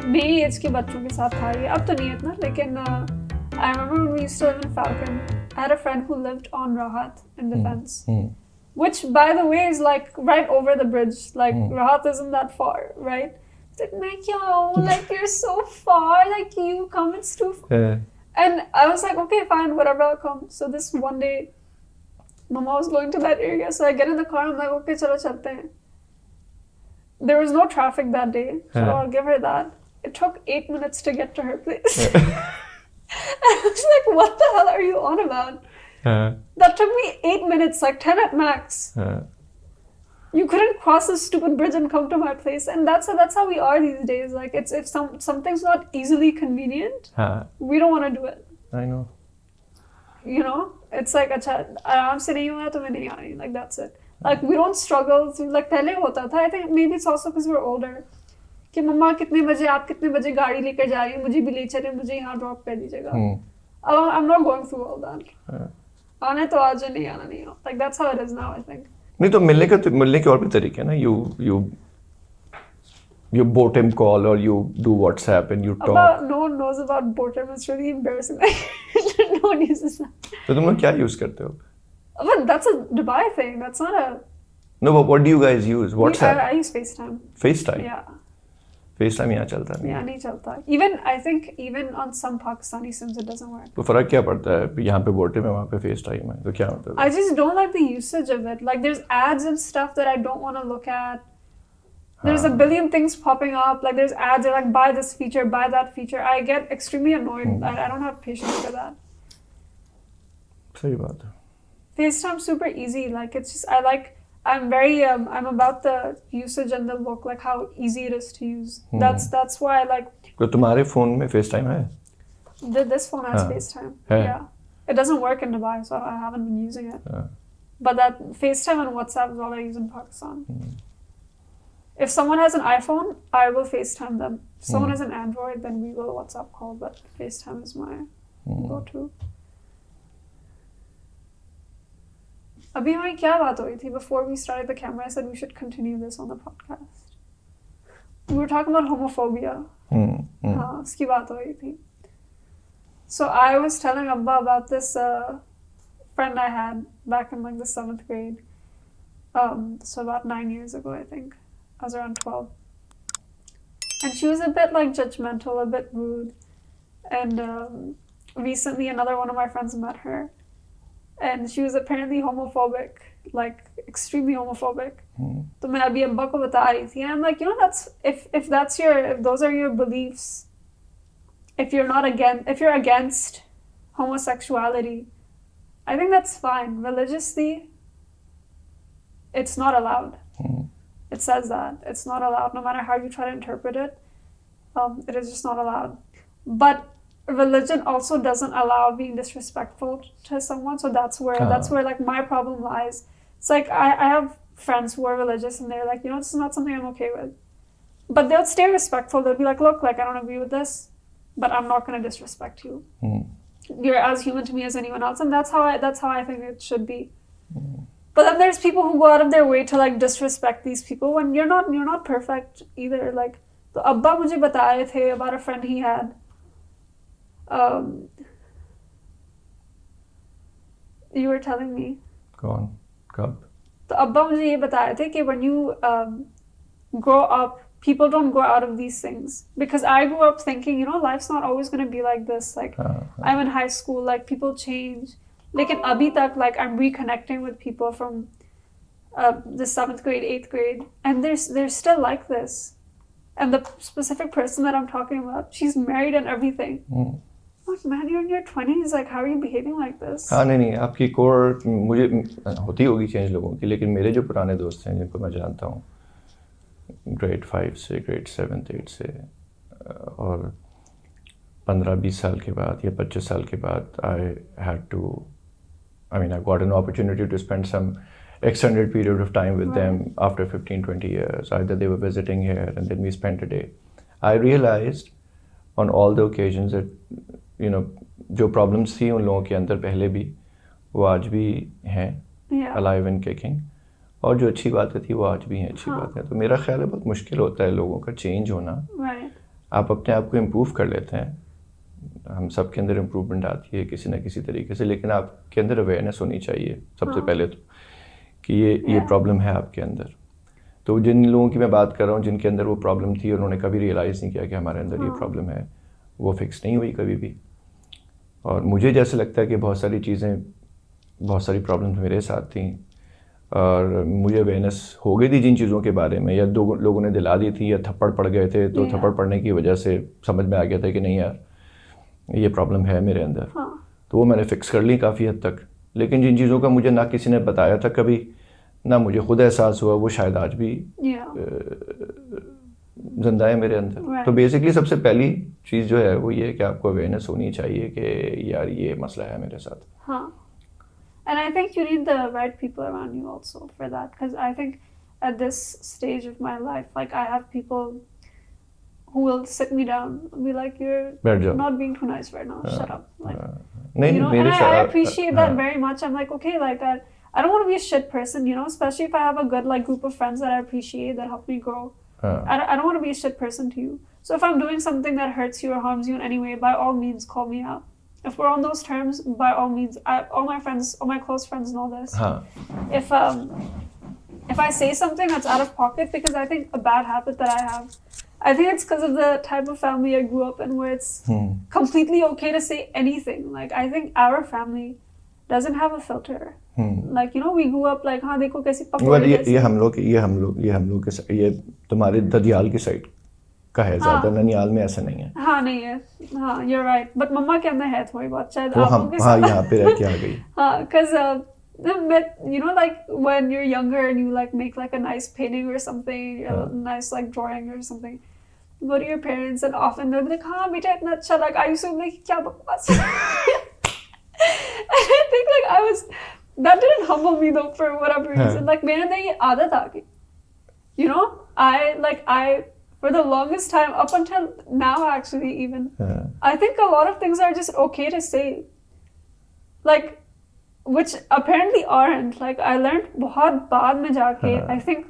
मेरी एज के बच्चों के साथ था ये, अब तो नहीं इतना, लेकिन I remember when we used to live in Falcon, I had a friend who lived on Rahat in Defense, which by the way is like right over the bridge, like Rahat isn't that far, right? Like, मैं क्या हूँ, like you're so far, like you come, it's too far. And I was like, okay, fine, whatever, I'll come. So this one day, Mama was going to that area, so I get in the car, I'm like, okay, चलो चलते हैं. There was no traffic that day, so I'll give her that. It took 8 minutes to get to her place. I was like, what the hell are you on about? That took me 8 minutes, like 10 at max. You couldn't cross this stupid bridge and come to my place. And that's how we are these days. Like, it's if something's not easily convenient, we don't want to do it. I know. You know? It's like, अच्छा, आराम से नहीं हुआ तो मैं नहीं आ रही. Like, that's it. Like, we don't struggle to, like, पहले होता था. I think maybe it's also because we're older. कि मम्मा कितने बजे, आप कितने बजे गाड़ी लेकर जा रही हो, मुझे भी ले चले, मुझे यहाँ ड्रॉप कर दीजिएगा. I'm not going through all that. आने तो आज, नहीं आना नहीं. Like, that's how it is now, I think. नहीं तो मिलने के और भी तरीके हैं ना. You botem call or you do WhatsApp and you talk. No one knows about botem. It's really embarrassing. No one uses that. तो तुम लोग क्या use करते हो? But that's a Dubai thing. That's not a. No, but what do you guys use? WhatsApp. I use FaceTime. FaceTime. Yeah. FaceTime यहाँ चलता नहीं. Yeah, नहीं चलता. I think even on some Pakistani sims it doesn't work. तो फर्क क्या पड़ता है? यहाँ पे botem है, वहाँ पे FaceTime है. तो क्या मतलब? I just don't like the usage of it. Like, there's ads and stuff that I don't want to look at. There's a billion things popping up. Like, there's ads. They're like, buy this feature, buy that feature. I get extremely annoyed. I don't have patience for that. सही बात है. FaceTime's super easy. Like, it's just, I'm about the usage and the look, like how easy it is to use. That's why I like. तो तुम्हारे phone में FaceTime है? This phone has FaceTime. Yeah. It doesn't work in Dubai, so I haven't been using it. But that FaceTime and WhatsApp is all I use in Pakistan. If someone has an iPhone, I will FaceTime them. If someone has an Android, then we will WhatsApp call, but FaceTime is my go-to. अभी हमारी क्या बात हुई थी? Before we started the camera, I said we should continue this on the podcast. We were talking about homophobia. हाँ, उसकी बात हो रही थी. So I was telling Abba about this friend I had back in like the 7th grade. So about 9 years ago, I think. I was around 12. And she was a bit like judgmental, a bit rude. And recently another one of my friends met her. And she was apparently homophobic, like extremely homophobic. तो मैं अभी अब्बा को बता रही थी. And I'm like, you know, if those are your beliefs, if you're against homosexuality, I think that's fine. Religiously, it's not allowed. It says that it's not allowed, no matter how you try to interpret it. It is just not allowed. But religion also doesn't allow being disrespectful to someone, so that's where like my problem lies. It's like I have friends who are religious and they're like, you know, this is not something I'm okay with, but they'll stay respectful. They'll be like, look, like I don't agree with this, but I'm not going to disrespect you. You're as human to me as anyone else, and that's how I think it should be. But then there's people who go out of their way to like disrespect these people when you're not perfect either. Like, तो अब्बा मुझे बता रहे थे about a friend he had. You were telling me. कौन? कब? तो अब्बा मुझे ये बता रहे थे कि when you grow up, people don't grow out of these things. Because I grew up thinking, you know, life's not always going to be like this. Like, I'm in high school, like people change. लेकिन अभी तक, like, I'm reconnecting with people from the 7th grade, 8th grade, and they're still like this. And the specific person that I'm talking about, she's married and everything. Like, man, you're in your 20s, like, how are you behaving like this? हाँ नहीं आपकी core मुझे होती होगी change लोगों की, लेकिन मेरे जो पुराने दोस्त हैं जिनको मैं जानता हूँ grade 5 से grade 7th 8 से और 15-20 साल के बाद या 25 साल के बाद I got an opportunity to spend some extended period of time with them after 15-20 years. Either they were visiting here and then we spent a day. I realized on all the occasions that, you know, जो problems थी उन लोगों के अंदर पहले भी वो आज भी हैं, alive and kicking, और जो अच्छी बातें थी वो आज भी हैं अच्छी बातें. तो मेरा ख्याल है बहुत मुश्किल होता है लोगों का चेंज होना. आप अपने आप को इम्प्रूव कर लेते हैं, हम सब के अंदर इम्प्रूवमेंट आती है किसी ना किसी तरीके से, लेकिन आपके अंदर अवेयरनेस होनी चाहिए सबसे पहले तो, कि ये प्रॉब्लम है आपके अंदर। तो जिन लोगों की मैं बात कर रहा हूँ जिनके अंदर वो प्रॉब्लम थी, उन्होंने कभी रियलाइज़ नहीं किया कि हमारे अंदर ये प्रॉब्लम है, वो फिक्स नहीं हुई कभी भी। और मुझे जैसे लगता है कि बहुत सारी चीज़ें, बहुत सारी प्रॉब्लम्स मेरे साथ थी, और मुझे अवेयरनेस हो गई थी जिन चीज़ों के बारे में, या दो लोगों ने दिला दी थी, या थप्पड़ पड़ गए थे, तो थप्पड़ पड़ने की वजह से समझ में आ गया था कि नहीं यार ये प्रॉब्लम है मेरे अंदर। तो वो मैंने फ़िक्स कर ली काफ़ी हद तक। लेकिन जिन चीज़ों का मुझे ना किसी ने बताया था कभी, ना मुझे खुद एहसास हुआ, वो शायद आज भी जिंदा है मेरे अंदर। तो बेसिकली सबसे पहली चीज़ जो है वो ये है कि आपको अवेयरनेस होनी चाहिए कि यार ये मसला है मेरे साथ। हाँ, and I think you need the right people around you also for that, because I think at this stage of my life, like I have people who will sit me down and be like, you're not being too nice right now, shut up, like you know, and I appreciate that very much. I'm like, okay, like I don't want to be a shit person, you know, especially if I have a good like group of friends that I appreciate, that help me grow. I don't want to be a shit person to you. So if I'm doing something that hurts you or harms you in any way, by all means call me out. If we're on those terms, by all means, all my friends, all my close friends know this. If I say something that's out of pocket, because I think a bad habit that I have, I think it's because of the type of family I grew up in, where it's completely okay to say anything. Like I think our family doesn't have a filter. Like you know, we grew up like, हाँ देखो कैसी पकौड़े जैसी। ये हम लोग के ये तुम्हारे ददियाल की साइड का है ज़्यादा, ननियाल में ऐसा नहीं है। हाँ नहीं है, हाँ you're right, but मम्मा के अंदर है थोड़ी बहुत, शायद आप लोगों के साथ। हाँ यहाँ पे रह के आ गई। हाँ, because you know, like when you're younger and you like make like a nice painting or something, a nice like drawing or something, you go to your parents and often they'll be like, हाँ बेटा इतना अच्छा, like I used to be like क्या बकवास। I think like that didn't humble me though for whatever reason. Like मेरे अंदर ये आदत आ गई, you know, I for the longest time, up until now actually even, I think a lot of things are just okay to say, like, which apparently aren't. Like I learned बहुत बाद में जाके, I think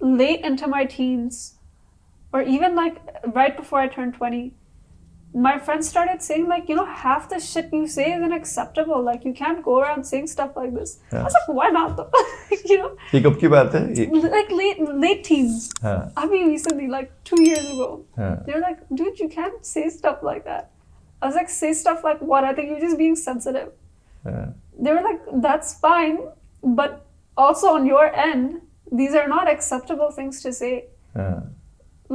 late into my teens, or even like right before I turned 20, my friends started saying like, you know, half the shit you say is unacceptable. Like you can't go around saying stuff like this. I was like, why not though? You know? ये कब की बात है? Like late teens. I mean recently, like 2 years ago. They were like, dude, you can't say stuff like that. I was like, say stuff like what? I think you're just being sensitive. They were like, that's fine, but also on your end, these are not acceptable things to say.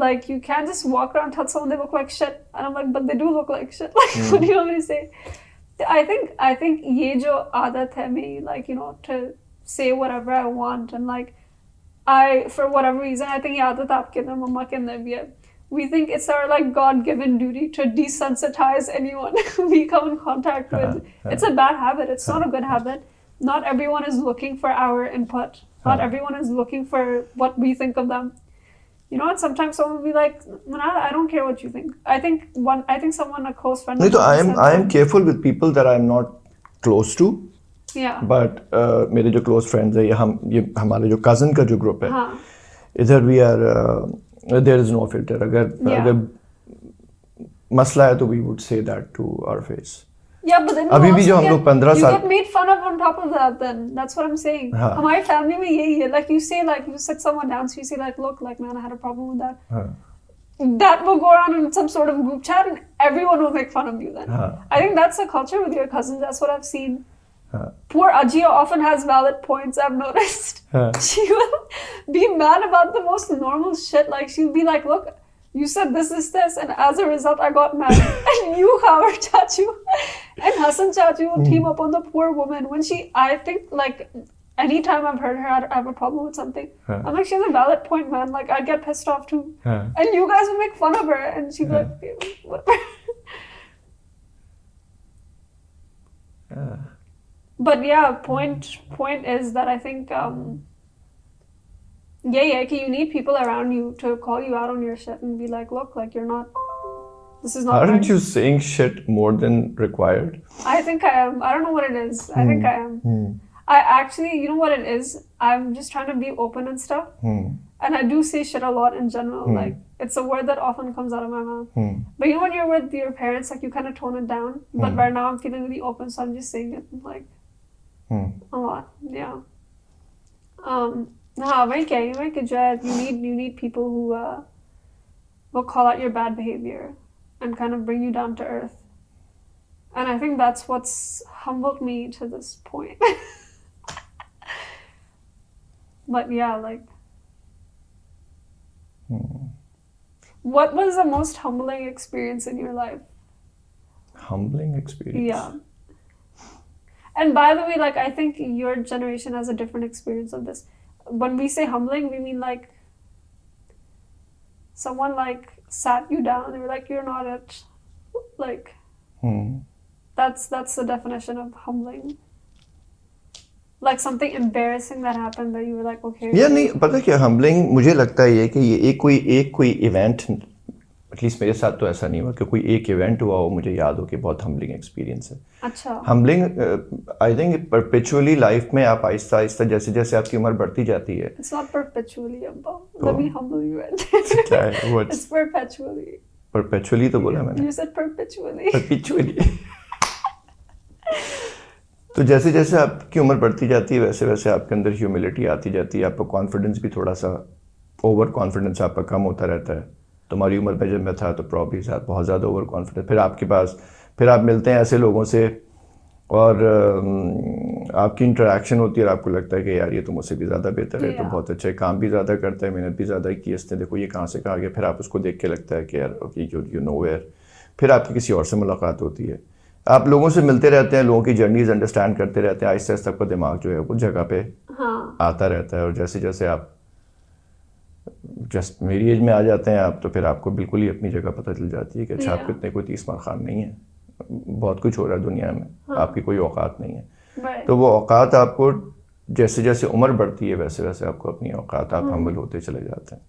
Like you can't just walk around and tell someone they look like shit, and I'm like, but they do look like shit. Like what do you want me to say? I think ये जो आदत है मेरी, like you know, to say whatever I want, and like I, for whatever reason, I think ये आदत आपके अंदर, मम्मा के अंदर भी है. We think it's our like God-given duty to desensitize anyone we come in contact with. It's a bad habit. It's not a good habit. Not everyone is looking for our input. Not everyone is looking for what we think of them. You know, and sometimes someone will be like, I don't care what you think. I think someone, a close friend. No, I am careful with people that I'm not close to. Yeah. But मेरे जो close friends हैं, ये हमारे जो cousin का जो group है, इधर we are there is no filter. अगर मसला है तो we would say that to our face. Yeah, but then अभी भी जो हम लोग 15 साल you get made fun of on top of that. Then that's what I'm saying. हमारी family में यही है. Like you say, like you sit someone down, so you say like, look, like man, I had a problem with that. That will go around in some sort of group chat, and everyone will make fun of you. Then I think that's the culture with your cousins. That's what I've seen. Poor Ajia often has valid points, I've noticed. She will be mad about the most normal shit. Like she'll be like, look, you said this, and as a result I got mad. And you, Howard Chachu and Hussain Chachu will team up on the poor woman when I think like anytime I've heard her have a problem with something, I'm like, she has a valid point, man. Like I'd get pissed off too. And you guys would make fun of her, and she'd be like, whatever. But yeah, point is that I think you need people around you to call you out on your shit and be like, look, like you're not, this is not Aren't right. you saying shit more than required? I think I am. I don't know what it is. I think I am. I actually, you know what it is? I'm just trying to be open and stuff. And I do say shit a lot in general. Like It's a word that often comes out of my mouth. But you know, when you're with your parents, like you kind of tone it down. But right now I'm feeling really open, so I'm just saying it like a lot. Yeah. हाँ वही कह रही हूँ मैं कि जो है you need people who will call out your bad behavior and kind of bring you down to earth. And I think that's what's humbled me to this point. But yeah, like, what was the most humbling experience in your life? Humbling experience? Yeah. And by the way, like, I think your generation has a different experience of this. When we say humbling, we mean like someone like sat you down and they were like, you're not it. Like, that's the definition of humbling. Like something embarrassing that happened that you were like, okay. Yeah, नहीं पता क्या humbling मुझे लगता है ये कि ये एक कोई event, एटलीस्ट मेरे साथ तो ऐसा नहीं हुआ कि कोई एक इवेंट हुआ हो मुझे याद हो कि बहुत हम्बलिंग एक्सपीरियंस है. अच्छा. Humbling I think perpetually life में आप आहिस्ता आहिस्ता जैसे जैसे आपकी उम्र बढ़ती जाती है. It's not perpetually, Abba. Let me humble you. क्या है वो? It's perpetually. Perpetually तो बोला मैंने. You said perpetually. Perpetually. तो जैसे जैसे आपकी उम्र बढ़ती जाती है वैसे वैसे आपके अंदर ह्यूमिलिटी आती जाती है. आपका कॉन्फिडेंस भी थोड़ा सा ओवर कॉन्फिडेंस आपका कम होता रहता है. तुम्हारी उम्र में जब मैं था तो प्रॉब्ली बहुत ज़्यादा ओवर कॉन्फिडेंस. फिर आप मिलते हैं ऐसे लोगों से और आपकी इंटरेक्शन होती है और आपको लगता है कि यार ये तो मुझसे भी ज़्यादा बेहतर है, तो बहुत अच्छा है, काम भी ज़्यादा करता है, मेहनत भी ज़्यादा की इसने, देखो ये कहाँ से कहाँ गया. फिर आप उसको देख के लगता है कि यार ओके यू नो वेयर. फिर आपकी किसी और से मुलाकात होती है, आप लोगों से मिलते रहते हैं, लोगों की जर्नीज अंडरस्टैंड करते रहते हैं. आहिस्ता आहिस्ता आपका दिमाग जो है वो जगह पे आता रहता है. और जैसे जैसे आप जस्ट मेरी एज में आ जाते हैं आप, तो फिर आपको बिल्कुल ही अपनी जगह पता चल जाती है कि अच्छा आप इतने कोई तीसमार खान नहीं है. बहुत कुछ हो रहा है दुनिया में, आपकी कोई औकात नहीं है. तो वो औकात आपको जैसे जैसे उम्र बढ़ती है वैसे वैसे आपको अपनी औकात आप हम्बल होते चले जाते हैं.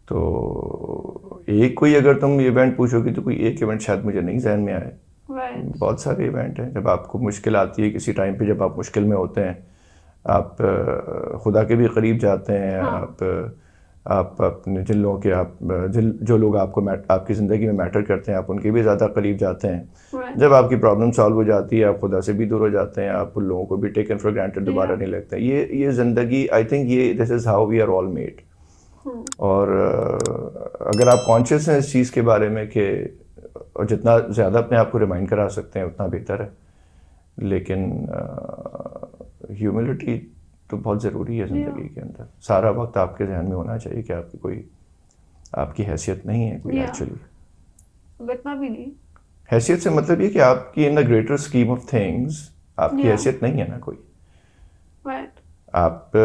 तो एक कोई अगर तुम इवेंट पूछोगे तो कोई एक इवेंट शायद मुझे नहीं जहन में आए. बहुत सारे इवेंट हैं जब आपको मुश्किल आती है किसी टाइम पे, जब आप मुश्किल में होते हैं, आप खुदा के भी करीब जाते हैं. आप अपने जिन लोगों के जो लोग आपकी ज़िंदगी में मैटर करते हैं आप उनके भी ज़्यादा करीब जाते हैं. जब आपकी प्रॉब्लम सॉल्व हो जाती है आप खुदा से भी दूर हो जाते हैं. आप उन लोगों को भी टेकन फॉर ग्रांटेड दोबारा नहीं लगते. ये ज़िंदगी, आई थिंक ये this is how we are all made. और अगर आप कॉन्शियस हैं इस चीज़ के बारे में कि और जितना ज़्यादा अपने आप को रिमाइंड करा सकते हैं उतना बेहतर है. लेकिन ह्यूमिलिटी तो बहुत ज़रूरी है ज़िंदगी के अंदर. सारा वक्त आपके जहन में होना चाहिए कि आपकी हैसियत नहीं है कोई एक्चुअली. इतना भी नहीं. हैसियत से मतलब ये कि आपकी in the greater scheme of things आपकी हैसियत नहीं है ना कोई. आप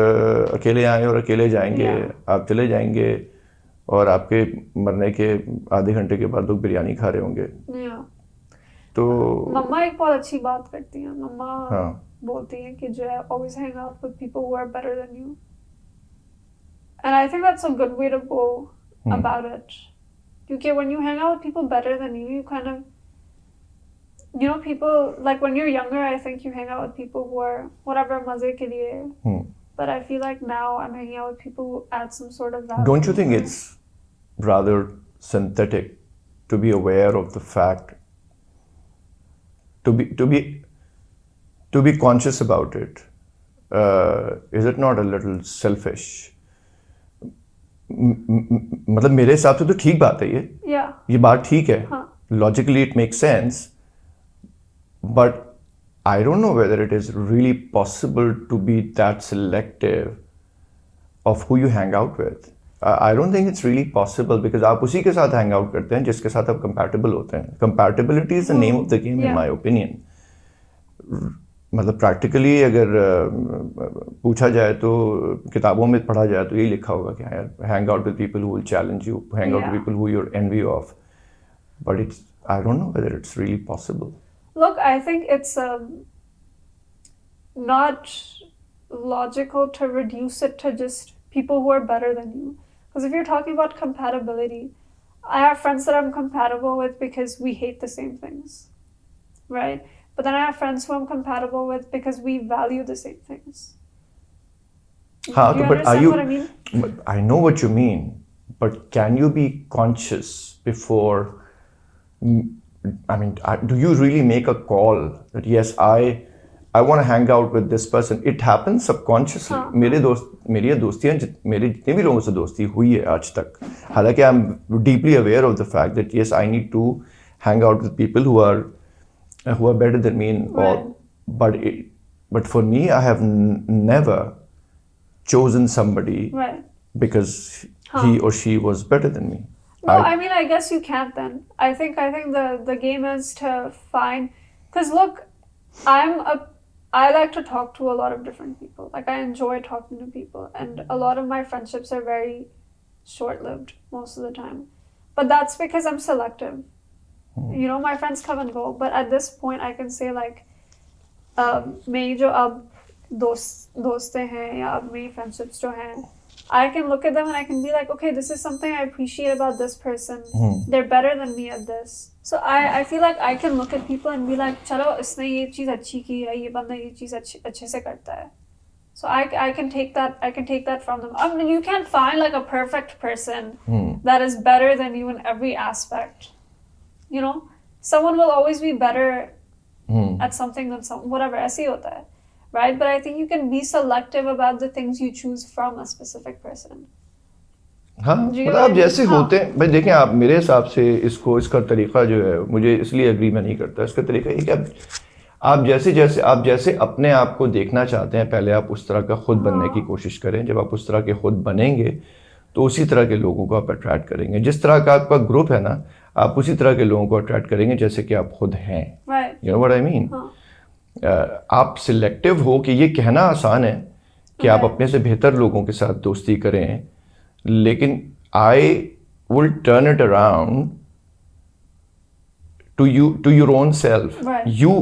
अकेले आए और अकेले जाएंगे. आप चले जाएंगे और आपके मरने के आधे घंटे के बाद लोग बिरयानी खा रहे होंगे. तो मम्मा एक बहुत अच्छी बात करती हैं. मम्मा बोलती हैं कि जो है always hang out with people who are better than you. And I think that's a good way to go about it. Because when you hang out with people better than you, you kind of, you know, people, like when you're younger, I think you hang out with people who are whatever maze ke liye. But I feel like now I'm hanging out with people who add some sort of value. Don't you think it's rather synthetic to be aware of the fact, to be conscious about it? Is it not a little selfish? मतलब मेरे हिसाब से तो ठीक बात है ये बात ठीक है. Logically it makes sense, but I don't know whether it is really possible to be that selective of who you hang out with. I don't think it's really possible because आप उसी के साथ hang out करते हैं जिसके साथ आप compatible होते हैं. Compatibility is the name of the game in my opinion. मतलब प्रैक्टिकली अगर पूछा जाए तो किताबों में पढ़ा जाए तो यही लिखा होगा कि यार hang out with people who will challenge you, hang out with people who you're envy of. But I don't know whether it's really possible. Look, I think it's not logical to reduce it to just people who are better than you. Because if you're talking about compatibility, I have friends that I'm compatible with because we hate the same things, right? But then I have friends who I'm compatible with because we value the same things. Do you understand what I mean? I know what you mean, but can you be conscious before, I mean, do you really make a call that yes, I want to hang out with this person? It happens subconsciously. मेरी दोस्तियाँ मेरे जितने भी लोगों से दोस्ती हुई है आज तक, हालांकि I'm deeply aware of the fact that yes, I need to hang out with people who are better than me in all, but for me, I have never chosen somebody because he or she was better than me. No, I mean, I guess you can't then. I think the game is to find, because look, I like to talk to a lot of different people. Like, I enjoy talking to people, and a lot of my friendships are very short-lived most of the time. But that's because I'm selective. You know, my friends come and go, but at this point, I can say like, मेरी जो अब दोस्तें हैं या अब मेरी friendships जो हैं, I can look at them and I can be like, okay, this is something I appreciate about this person. They're better than me at this. So I feel like I can look at people and be like, चलो इसने ये चीज़ अच्छी की है, ये बंदा ये चीज़ अच्छे से करता है. So I can take that from them. I mean, you can't find like a perfect person that is better than you in every aspect. You know, someone will always be better at something than whatever. ऐसे ही होता है. Right, but I think you can be selective about the things you choose from a specific person. हाँ, मतलब आप जैसे होते हैं भाई, देखें आप, मेरे हिसाब से इसका तरीका जो है, मुझे इसलिए एग्री मैं नहीं करता, इसका तरीका ये कि आप जैसे अपने आप को देखना चाहते हैं, पहले आप उस तरह का खुद बनने की कोशिश करें. जब आप उस तरह के खुद बनेंगे तो उसी तरह के लोगों को आप अट्रैक्ट करेंगे. जिस तरह का आपका ग्रुप है ना, आप उसी तरह के लोगों को अट्रैक्ट करेंगे जैसे कि आप खुद हैं. You know what I mean? आप सिलेक्टिव हो कि ये कहना आसान है कि आप अपने से बेहतर लोगों के साथ दोस्ती करें, लेकिन I will turn it around two your own self. You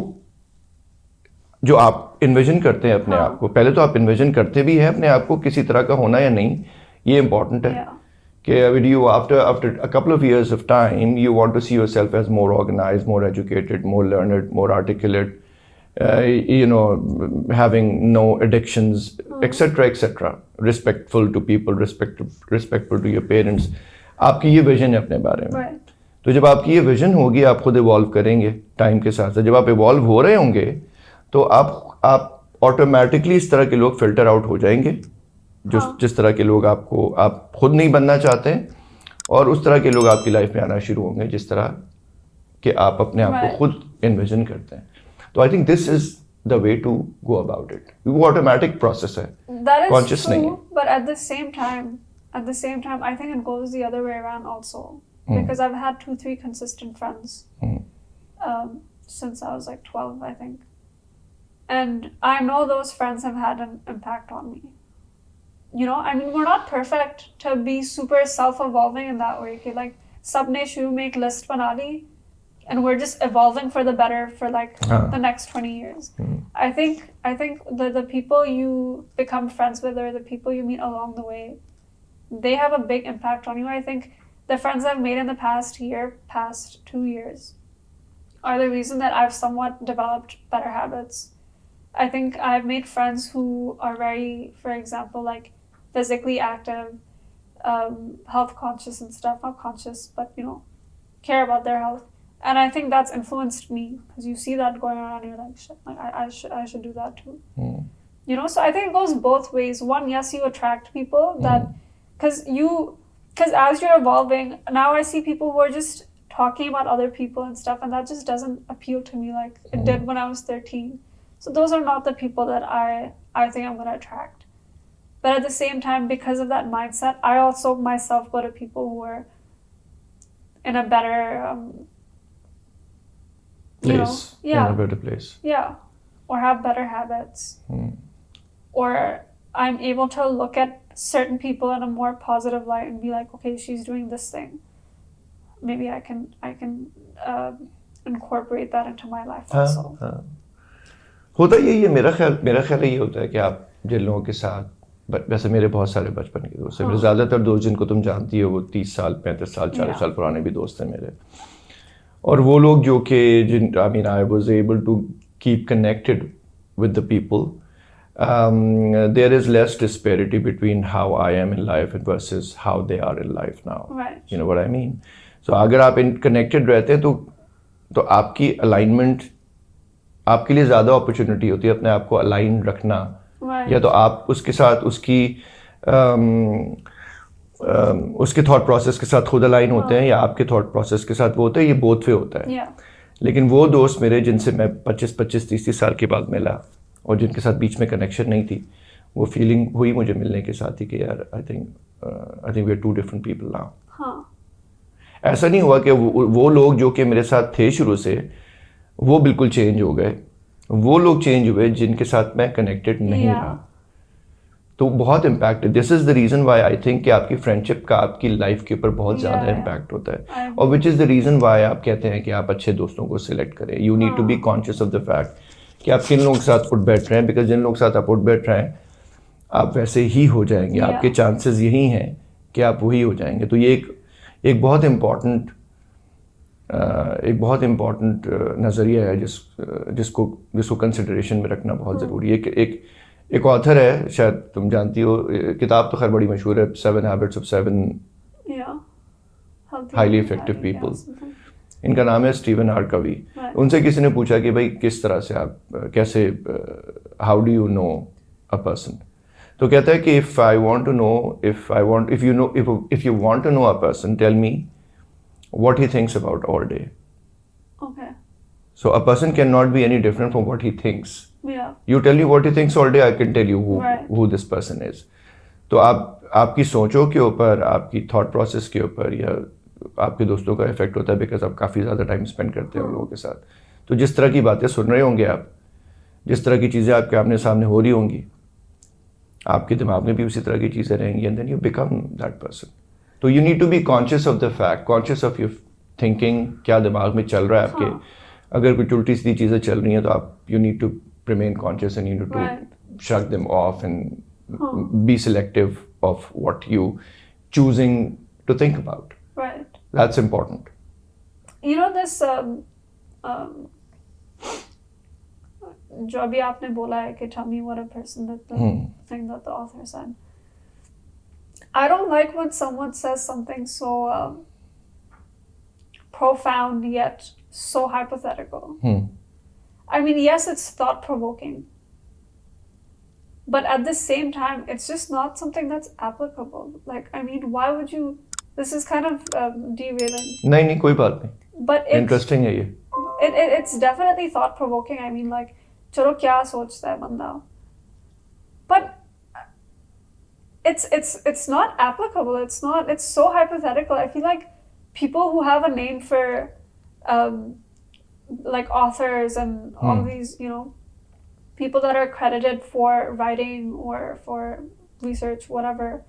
जो आप इन्विजन करते हैं अपने आप को, पहले तो आप इन्विजन करते भी हैं अपने आप को किसी तरह का होना या नहीं, ये इंपॉर्टेंट है कि you after a couple of years of time you want to see yourself as more organized, more educated, more learned, more articulate, you know, having no addictions, etc., respectful to people, respectful to your parents. आपकी ये vision है अपने बारे में. तो जब आपकी ये विजन होगी, आप खुद इवॉल्व करेंगे टाइम के साथ साथ. जब आप इवॉल्व हो रहे होंगे तो आप ऑटोमेटिकली इस तरह के लोग फिल्टर आउट हो जाएंगे, जिस तरह के लोग आप खुद नहीं बनना चाहते हैं, और उस तरह के लोग आपकी लाइफ में आना शुरू होंगे जिस तरह कि आप अपने आप को खुद इन्विजन करते हैं. तो I think this is the way to go about it. वो ऑटोमेटिक प्रोसेस है, कॉन्शियस नहीं है. But at the same time, I think it goes the other way around also. Because I've had 2-3 consistent friends since I was like 12, I think. And I know those friends have had an impact on me. You know, I mean, we're not perfect to be super self-evolving in that way. Okay? Like, sabne shuru mein ek list bana li, and we're just evolving for the better for like the next 20 years. I think the people you become friends with, or the people you meet along the way, they have a big impact on you. I think the friends I've made in the past 2 years, are the reason that I've somewhat developed better habits. I think I've made friends who are very, for example, like physically active, health conscious and stuff. Not conscious, but you know, care about their health. And I think that's influenced me, because you see that going on and you're like, shit, like I should do that too. You know, so I think it goes both ways. One, yes, you attract people that, because as you're evolving, now I see people who are just talking about other people and stuff, and that just doesn't appeal to me like it did when I was 13. So those are not the people that I think I'm going to attract. But at the same time, because of that mindset, I also myself go to people who are in a better place. In a better place. Yeah. Or have better habits. Or I'm able to look at certain people in a more positive light and be like, okay, she's doing this thing. Maybe I can incorporate that into my life also. होता यही है. मेरा ख्याल ये होता है कि आप जिन लोगों के साथ, वैसे मेरे बहुत सारे बचपन के दोस्त हैं, मेरे ज़्यादातर दोस्त जिनको तुम जानती हो वो 30 साल 35 साल 40 साल पुराने भी दोस्त हैं मेरे. और वो लोग जो कि I was able to keep connected with the people there is less disparity between how I am in life versus how they are in life now. Right. You know what I mean? So अगर आप connected रहते हैं तो आपकी alignment, आपके लिए ज़्यादा opportunity होती है अपने आप को align रखना. Right. या तो आप उसके साथ उसके थॉट प्रोसेस के साथ खुद अलाइन होते हैं, या आपके थॉट प्रोसेस के साथ वो होते हैं. ये बोथ वे होता है. लेकिन वो दोस्त मेरे जिनसे मैं 25-30 साल के बाद मिला और जिनके साथ बीच में कनेक्शन नहीं थी, वो फीलिंग हुई मुझे मिलने के साथ ही कि यार I think we are two different people now. ऐसा नहीं हुआ कि वो लोग जो कि मेरे साथ थे शुरू से वो बिल्कुल चेंज हो गए. वो लोग चेंज हुए जिनके साथ मैं कनेक्टेड नहीं रहा. तो बहुत इम्पैक्ट है. This is the reason why I think कि आपकी फ्रेंडशिप का आपकी लाइफ के ऊपर बहुत ज़्यादा इम्पैक्ट होता है. और which is the reason why आप कहते हैं कि आप अच्छे दोस्तों को सिलेक्ट करें. You need to be conscious of the fact कि आप किन लोगों के साथ उठ बैठ रहे हैं, बिकॉज जिन लोगों के साथ आप उठ बैठ रहे हैं आप वैसे ही हो जाएंगे. आपके चांसेस यही हैं कि आप वही हो जाएंगे. तो ये एक बहुत इम्पॉर्टेंट नज़रिया है जिसको कंसिडरेशन में रखना बहुत ज़रूरी है. एक ऑथर है, शायद तुम जानती हो, किताब तो खैर बड़ी मशहूर है, 7 Habits of 7 Highly Effective People. इनका नाम है स्टीवन आर कवी. उनसे किसी ने पूछा कि भाई किस तरह से आप कैसे how do you know a person. तो कहता है कि if you want to know a person, tell me what he thinks about all day. Okay. So a person cannot be any different from what he thinks. Yeah. You tell me what he thinks all day, I can tell you who this person is. तो आपकी सोचों के ऊपर, आपकी thought process के ऊपर या आपके दोस्तों का इफेक्ट होता है, बिकॉज आप काफ़ी ज़्यादा टाइम स्पेंड करते हैं उन लोगों के साथ. तो जिस तरह की बातें सुन रहे होंगे आप, जिस तरह की चीज़ें आपके आमने सामने हो रही होंगी, आपके दिमाग में भी उसी तरह की चीज़ें रहेंगी, and then you become that person. तो you need to be conscious of the fact, conscious of your thinking, क्या दिमाग में चल रहा है आपके. अगर कुछ उल्टी सीधी चीज़ें चल रही हैं तो आप you need to remain conscious and you need to shut them off and be selective of what you choosing to think about. That's important. You know this जो अभी आपने बोला है कि tell me what a person that the thing that the author said. I don't like when someone says something so profound yet so hypothetical. I mean, yes, it's thought-provoking. But at the same time, it's just not something that's applicable. Like, I mean, why would you... This is kind of derailing. नहीं कोई बात नहीं. But Interesting है ये. It's definitely thought-provoking. I mean, like, चलो क्या सोचता है बंदा. But it's not applicable. It's so hypothetical. I feel like people who have a name for like authors and all these, you know, people that are credited for writing or for research, whatever,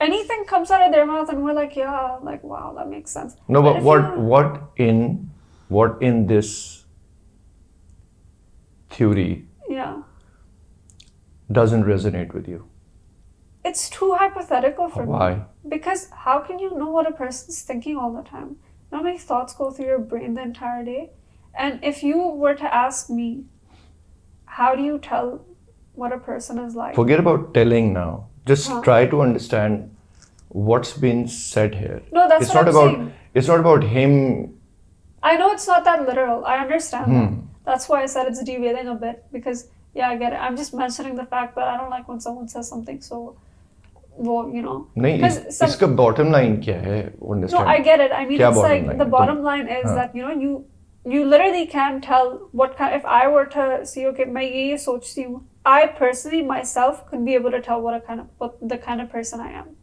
anything comes out of their mouth and we're like, yeah, like, wow, that makes sense. No, but what in this theory doesn't resonate with you? It's too hypothetical for me. Why? Because how can you know what a person's thinking all the time? How many thoughts go through your brain the entire day? And if you were to ask me, how do you tell what a person is like? Forget about telling now. Just try to understand what's been said here. No, that's what I'm saying. It's not about him. I know it's not that literal. I understand that. That's why I said it's derailing a bit. Because, yeah, I get it. I'm just mentioning the fact that I don't like when someone says something so... Well, you know. नहीं, इसका bottom line क्या है? No, I get it. I mean, it's like the bottom line is that, you know, you literally can tell what kind. If I were to see, okay, मैं ये सोचती हूँ, I personally myself could be able to tell what the kind of person I am.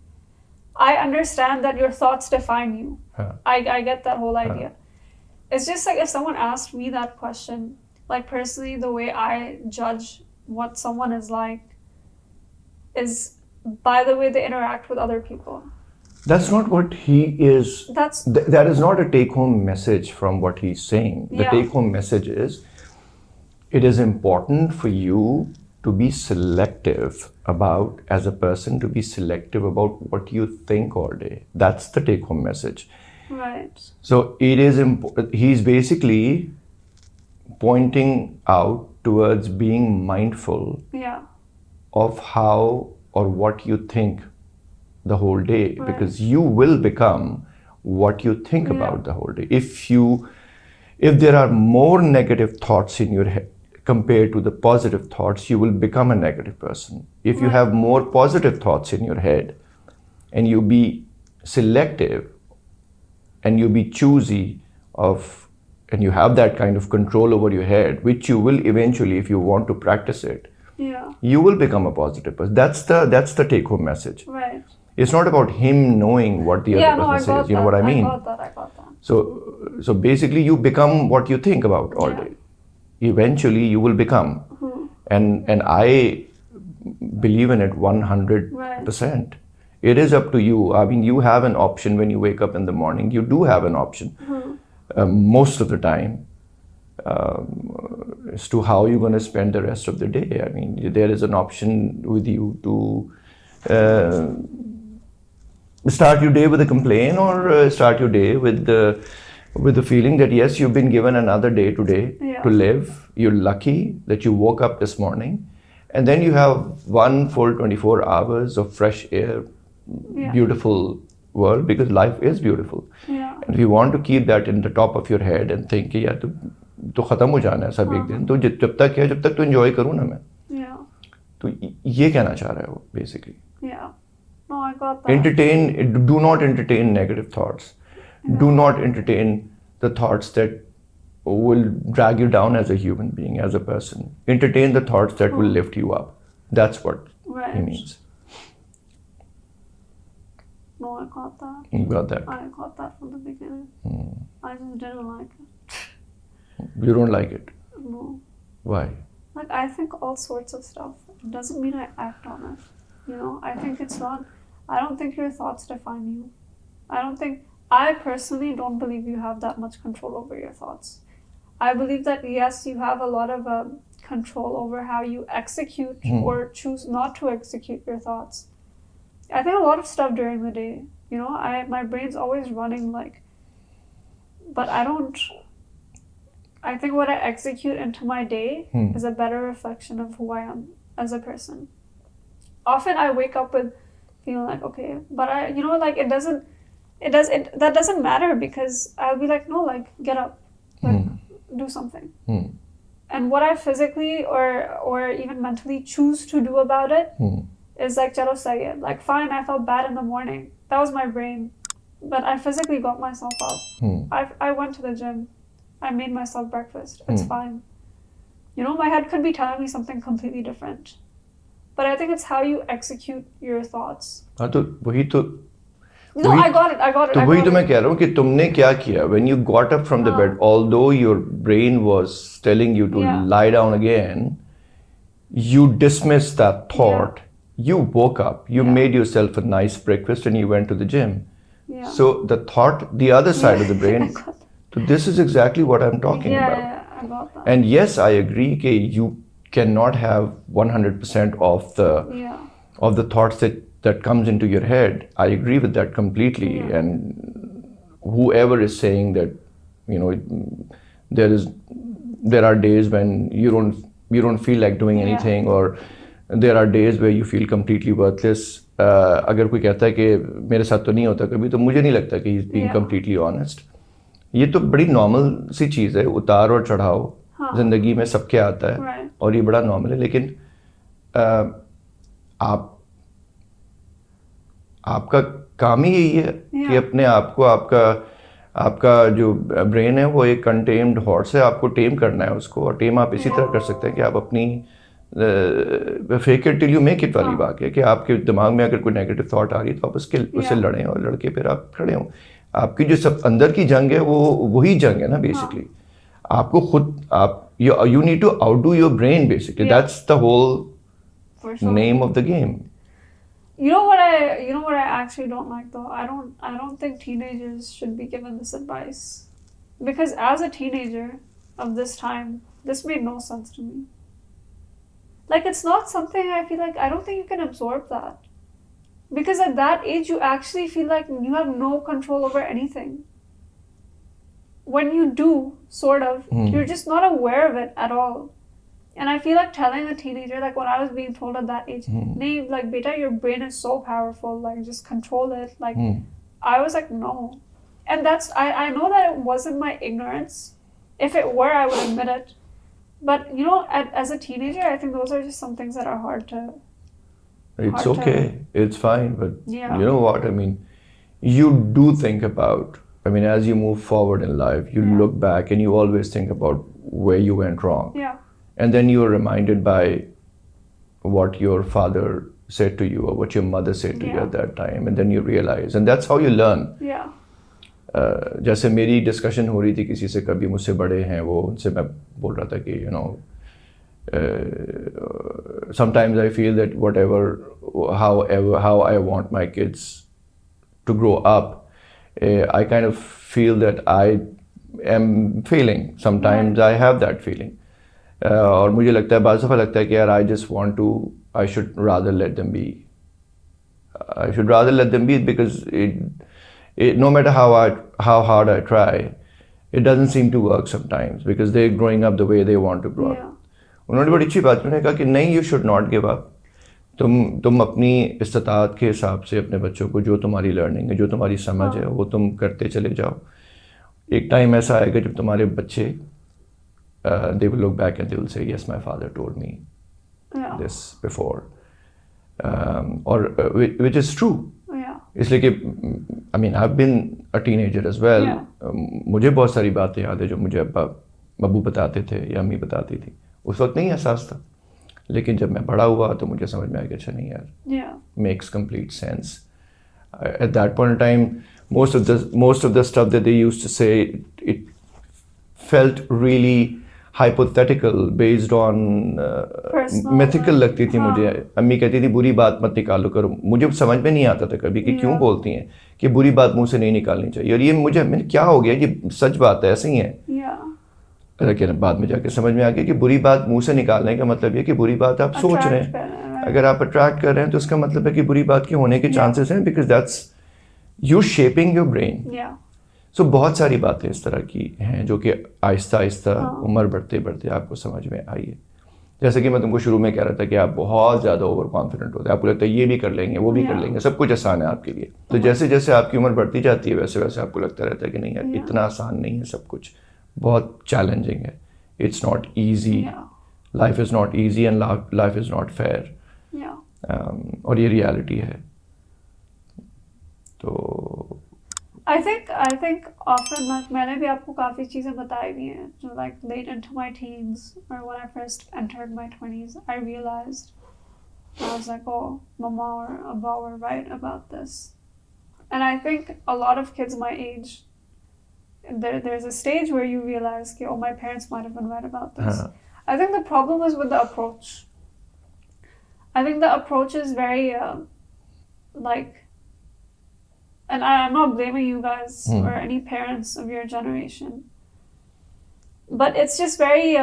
I understand that your thoughts define you. I get that whole idea. It's just like if someone asked me that question, like personally, the way I judge what someone is like is by the way they interact with other people. That's not what he is. That is not a take-home message from what he's saying. The take-home message is, it is important for you to be selective about, as a person, to be selective about what you think all day. That's the take-home message. Right. So it is he's basically pointing out towards being mindful of how or what you think the whole day, Right. because you will become what you think Yeah. about the whole day. If there are more negative thoughts in your head compared to the positive thoughts, you will become a negative person. If you Right. have more positive thoughts in your head and you be selective and you be choosy of, and you have that kind of control over your head, which you will eventually, if you want to practice it, Yeah. you will become a positive person. That's the take home message. Right. It's not about him knowing what the Yeah, other no, I person got says. You know that. what I mean? I got that. So basically, you become what you think about all Yeah. day. Eventually, you will become, and I believe in it 100%. It is up to you. I mean, you have an option when you wake up in the morning. You do have an option most of the time as to how you're going to spend the rest of the day. I mean, there is an option with you to start your day with a complaint, or start your day with the feeling that yes, you've been given another day today Yeah. to live. You're lucky that you woke up this morning, and then you have one full 24 hours of fresh air, Yeah. beautiful world, because life is beautiful. Yeah. And if you want to keep that in the top of your head and think कि यार तो ख़त्म हो जाना है सब एक दिन, तो जब तक है, जब तक तो enjoy करूँ ना मैं, Yeah. तो ये कहना चाह रहा है वो basically. Yeah. No, I got that. Do not entertain negative thoughts. Do not entertain the thoughts that will drag you down as a human being, as a person. Entertain the thoughts that will lift you up. That's what Right. he means. No, I got that. You got that? I got that from the beginning. I just didn't like it. You don't like it. No. Why? Like, I think all sorts of stuff. It doesn't mean I act on it. You know, I think it's not, I don't think your thoughts define you. I personally don't believe you have that much control over your thoughts. I believe that, yes, you have a lot of control over how you execute or choose not to execute your thoughts. I think a lot of stuff during the day, you know, my brain's always running, like, but I think what I execute into my day is a better reflection of who I am as a person. Often I wake up with feeling like, okay, but that doesn't matter, because I'll be like, no, like, get up, like, do something. And what I physically or even mentally choose to do about it is like, chalo sahi hai. Like, fine, I felt bad in the morning. That was my brain. But I physically got myself up. I went to the gym. I made myself breakfast. It's fine. You know, my head could be telling me something completely different. But I think it's how you execute your thoughts. हाँ तो वही तो No, I got it. तो वही तो मैं कह रहा हूँ कि तुमने क्या किया when you got up from the bed, although your brain was telling you to lie down again, you dismissed that thought. You woke up, you made yourself a nice breakfast, and you went to the gym. Yeah. So the thought, the other side of the brain, so this is exactly what I'm talking about. Yeah, I got that. And yes, I agree that you cannot have 100% of the thoughts that comes into your head. I agree with that completely. And whoever is saying that, you know, there are days when you don't feel like doing anything, or there are days where you feel completely worthless. अगर कोई कहता है कि मेरे साथ तो नहीं होता कभी, तो मुझे नहीं लगता कि he's being completely honest. ये तो बड़ी नॉर्मल सी चीज़ है, उतार और चढ़ाव जिंदगी में सबके आता है, और ये बड़ा नॉर्मल है. लेकिन आपका काम ही यही है कि अपने आप को, आपका जो ब्रेन है वो एक कंटेम्ड हॉर्स है, आपको टेम करना है उसको. और टेम आप इसी तरह कर सकते हैं कि आप अपनी fake it till you make it वाली बात है कि आपके दिमाग में अगर कोई नेगेटिव थॉट आ रही है तो आप उससे लड़ें, और लड़के फिर आप खड़े हों. आपकी जो सब अंदर की जंग है वो वही जंग है ना बेसिकली. आपको खुद you need to outdo your brain basically. That's the whole name of the game. You know what I actually don't like though? I don't think teenagers should be given this advice, because as a teenager of this time, this made no sense to me. Like, it's not something I feel like, I don't think you can absorb that. Because at that age, you actually feel like you have no control over anything. When you do, sort of, you're just not aware of it at all. And I feel like telling a teenager, like when I was being told at that age, "Nee, like beta, your brain is so powerful, like just control it." Like I was like, no. And that's I know that it wasn't my ignorance. If it were, I would admit it. But you know, as a teenager, I think those are just some things that are hard to. It's okay. It's fine. But Yeah. you know what? I mean, you do think about, I mean, as you move forward in life, you look back and you always think about where you went wrong. Yeah. And then you are reminded by what your father said to you or what your mother said to you at that time. And then you realize. And that's how you learn. Yeah. जैसे मेरी discussion हो रही थी किसी से, कभी मुझसे बड़े हैं वो, उनसे मैं बोल रहा था कि you know sometimes I feel that how I want my kids to grow up, I kind of feel that I am failing. Sometimes I have that feeling. और मुझे लगता है, बाज़ दफ़ा लगता है कि यार I should rather let them be. I should rather let them be because no matter how hard I try, it doesn't seem to work sometimes because they're growing up the way they want to grow up. उन्होंने बड़ी अच्छी बात उन्होंने कहा कि नहीं, you should not give up. तुम अपनी इस्तात के हिसाब से अपने बच्चों को, जो तुम्हारी लर्निंग है, जो तुम्हारी समझ है, वो तुम करते चले जाओ. एक टाइम ऐसा आएगा जब तुम्हारे बच्चे they will look back and they will say, yes, my father told me this before, or which is true. इसलिए कि I mean I've been a teenager as well. मुझे बहुत सारी बातें याद है जो मुझे अब्बू बताते थे या अम्मी बताती थी. उस वक्त नहीं एहसास था, लेकिन जब मैं बड़ा हुआ तो मुझे समझ में आया कि अच्छा नहीं यार, makes complete sense. At that point in time, most of the stuff that they used to say, it felt really hypothetical, based on mythical लगती थी मुझे. अम्मी कहती थी बुरी बात मत निकालो करो. मुझे समझ में नहीं आता था कभी कि क्यों बोलती हैं कि बुरी बात मुंह से नहीं निकालनी चाहिए. और ये मैंने क्या हो गया, ये सच बात है, ऐसे ही है. लेकिन बाद में जाके समझ में आ गया कि बुरी बात मुंह से निकालने का मतलब ये कि बुरी बात आप सोच रहे हैं. अगर आप अट्रैक्ट कर रहे हैं तो उसका मतलब है कि बुरी बात के होने के चांसेस हैं, because that's you shaping your brain. So बहुत सारी बातें इस तरह की हैं जो कि आहिस्ता आहिस्ता उम्र बढ़ते बढ़ते आपको समझ में आई है. जैसे कि मैं तुमको शुरू में कह रहा था कि आप बहुत ज़्यादा ओवर कॉन्फिडेंट होते हैं, आपको लगता है ये भी कर लेंगे, वो भी कर लेंगे, सब कुछ आसान है आपके लिए. तो जैसे जैसे आपकी उम्र बढ़ती जाती है वैसे वैसे आपको लगता रहता है कि नहीं यार, इतना आसान नहीं है सब कुछ, बहुत चैलेंजिंग है. It's not easy, life is not easy and life is not fair. और ये रियलिटी है. तो I think often like मैंने भी आपको काफ़ी चीज़ें बताई हुई हैं जो like late into my teens or when I first entered my 20s, I realized, I was like, oh, Mama or Abba were right about this. And I think a lot of kids my age, there's a stage where you realize, oh, my parents might have been right about this. I think the problem is with the approach. I think the approach is very like, and I'm not blaming you guys or any parents of your generation, but it's just very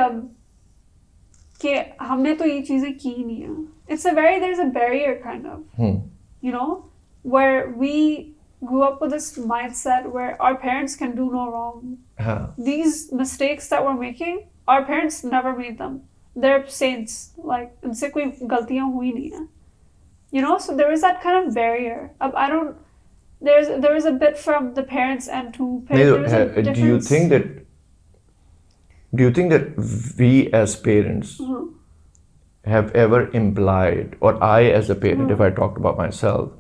कि हमने तो ये चीजें की नहीं है. There's a barrier kind of, you know, where we grew up with this mindset where our parents can do no wrong. These mistakes that we're making, our parents never made them. They're saints. Like इनसे कोई गलतियां हुई नहीं है. You know, so there is that kind of barrier. I don't. There is a bit from the parents and to parents. Do you think that we as parents have ever implied, or I as a parent, if I talked about myself,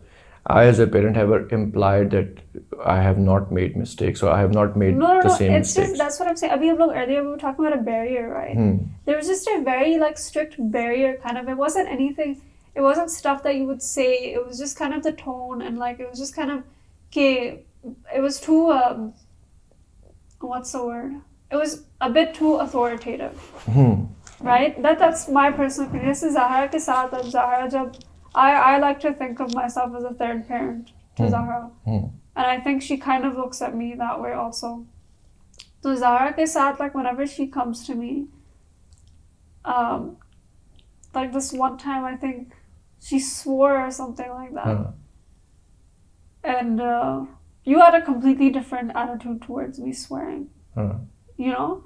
I as a parent have ever implied that I have not made mistakes or I have not made the same it's mistakes? Just, that's what I'm saying. Abhi hum log earlier we were talking about a barrier, right? There was just a very like strict barrier kind of. It wasn't anything. It wasn't stuff that you would say. It was just kind of the tone and like it was just kind of. It was too what's the word? It was a bit too authoritative, right? That's my personal opinion. This is Zahra ke saath. Ab Zahra jab I like to think of myself as a third parent to Zahra, and I think she kind of looks at me that way also. So Zahra ke saath, like whenever she comes to me, like this one time I think she swore or something like that. And you had a completely different attitude towards me swearing, you know?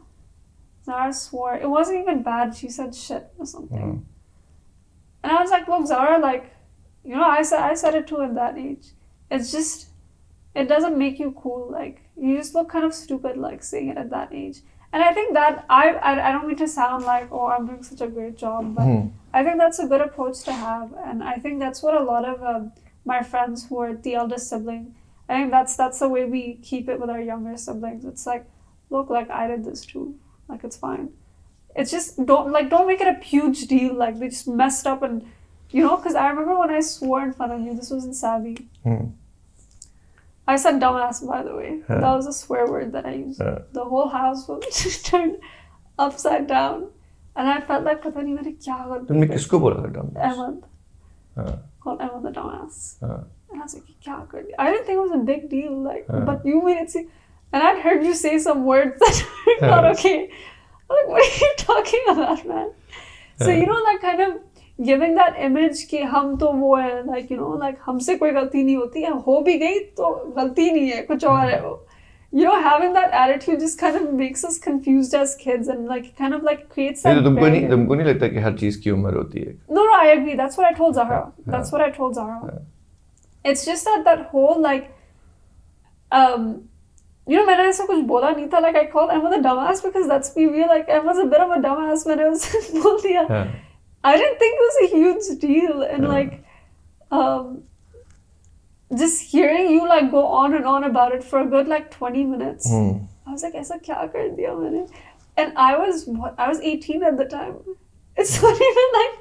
Zara swore. It wasn't even bad. She said shit or something. And I was like, look, Zara, like, you know, I said it too at that age. It's just, it doesn't make you cool. Like, you just look kind of stupid, like, saying it at that age. And I think that, I don't mean to sound like, oh, I'm doing such a great job, but I think that's a good approach to have. And I think that's what a lot of my friends who are the eldest sibling, I think that's the way we keep it with our younger siblings. It's like, look, like, I did this too. Like, it's fine. It's just, don't make it a huge deal. Like, they just messed up and, you know, because I remember when I swore in front of you, this was in Sabi. I said dumbass, by the way. That was a swear word that I used. The whole house was turned upside down. And I felt like, pata nahi maine kya kar diya. तुमने किसको बोला था dumbass? Ahmed. Called Ahmed the dumbass. And I was like, kya kar diya? I didn't think it was a big deal, like, but you made it seem. And I'd heard you say some words that were not okay. I was like, what are you talking about, man? So, you know, like, kind of giving that image कि हम तो वो है, like, you know, like, हमसे कोई गलती नहीं होती है, हो भी गई तो गलती नहीं है, कुछ और है वो. You know, having that attitude just kind of makes us confused as kids and, like, kind of, like, creates that barrier. तुमको नहीं लगता कि हर चीज की उम्र होती है? No, I agree. That's what I told Zahra. That's what I told Zahra. It's just that whole, like, you know, मैंने ऐसा कुछ बोला नहीं था. Like, I called Emma the dumbass because that's me. We like, Emma's a bit of a dumbass when I was बोल दिया. I didn't think it was a huge deal. And, like, just hearing you, like, go on and on about it for a good, like, 20 minutes. I was like, ऐसा क्या कर दिया मैंने? And I was 18 at the time. It's not even like,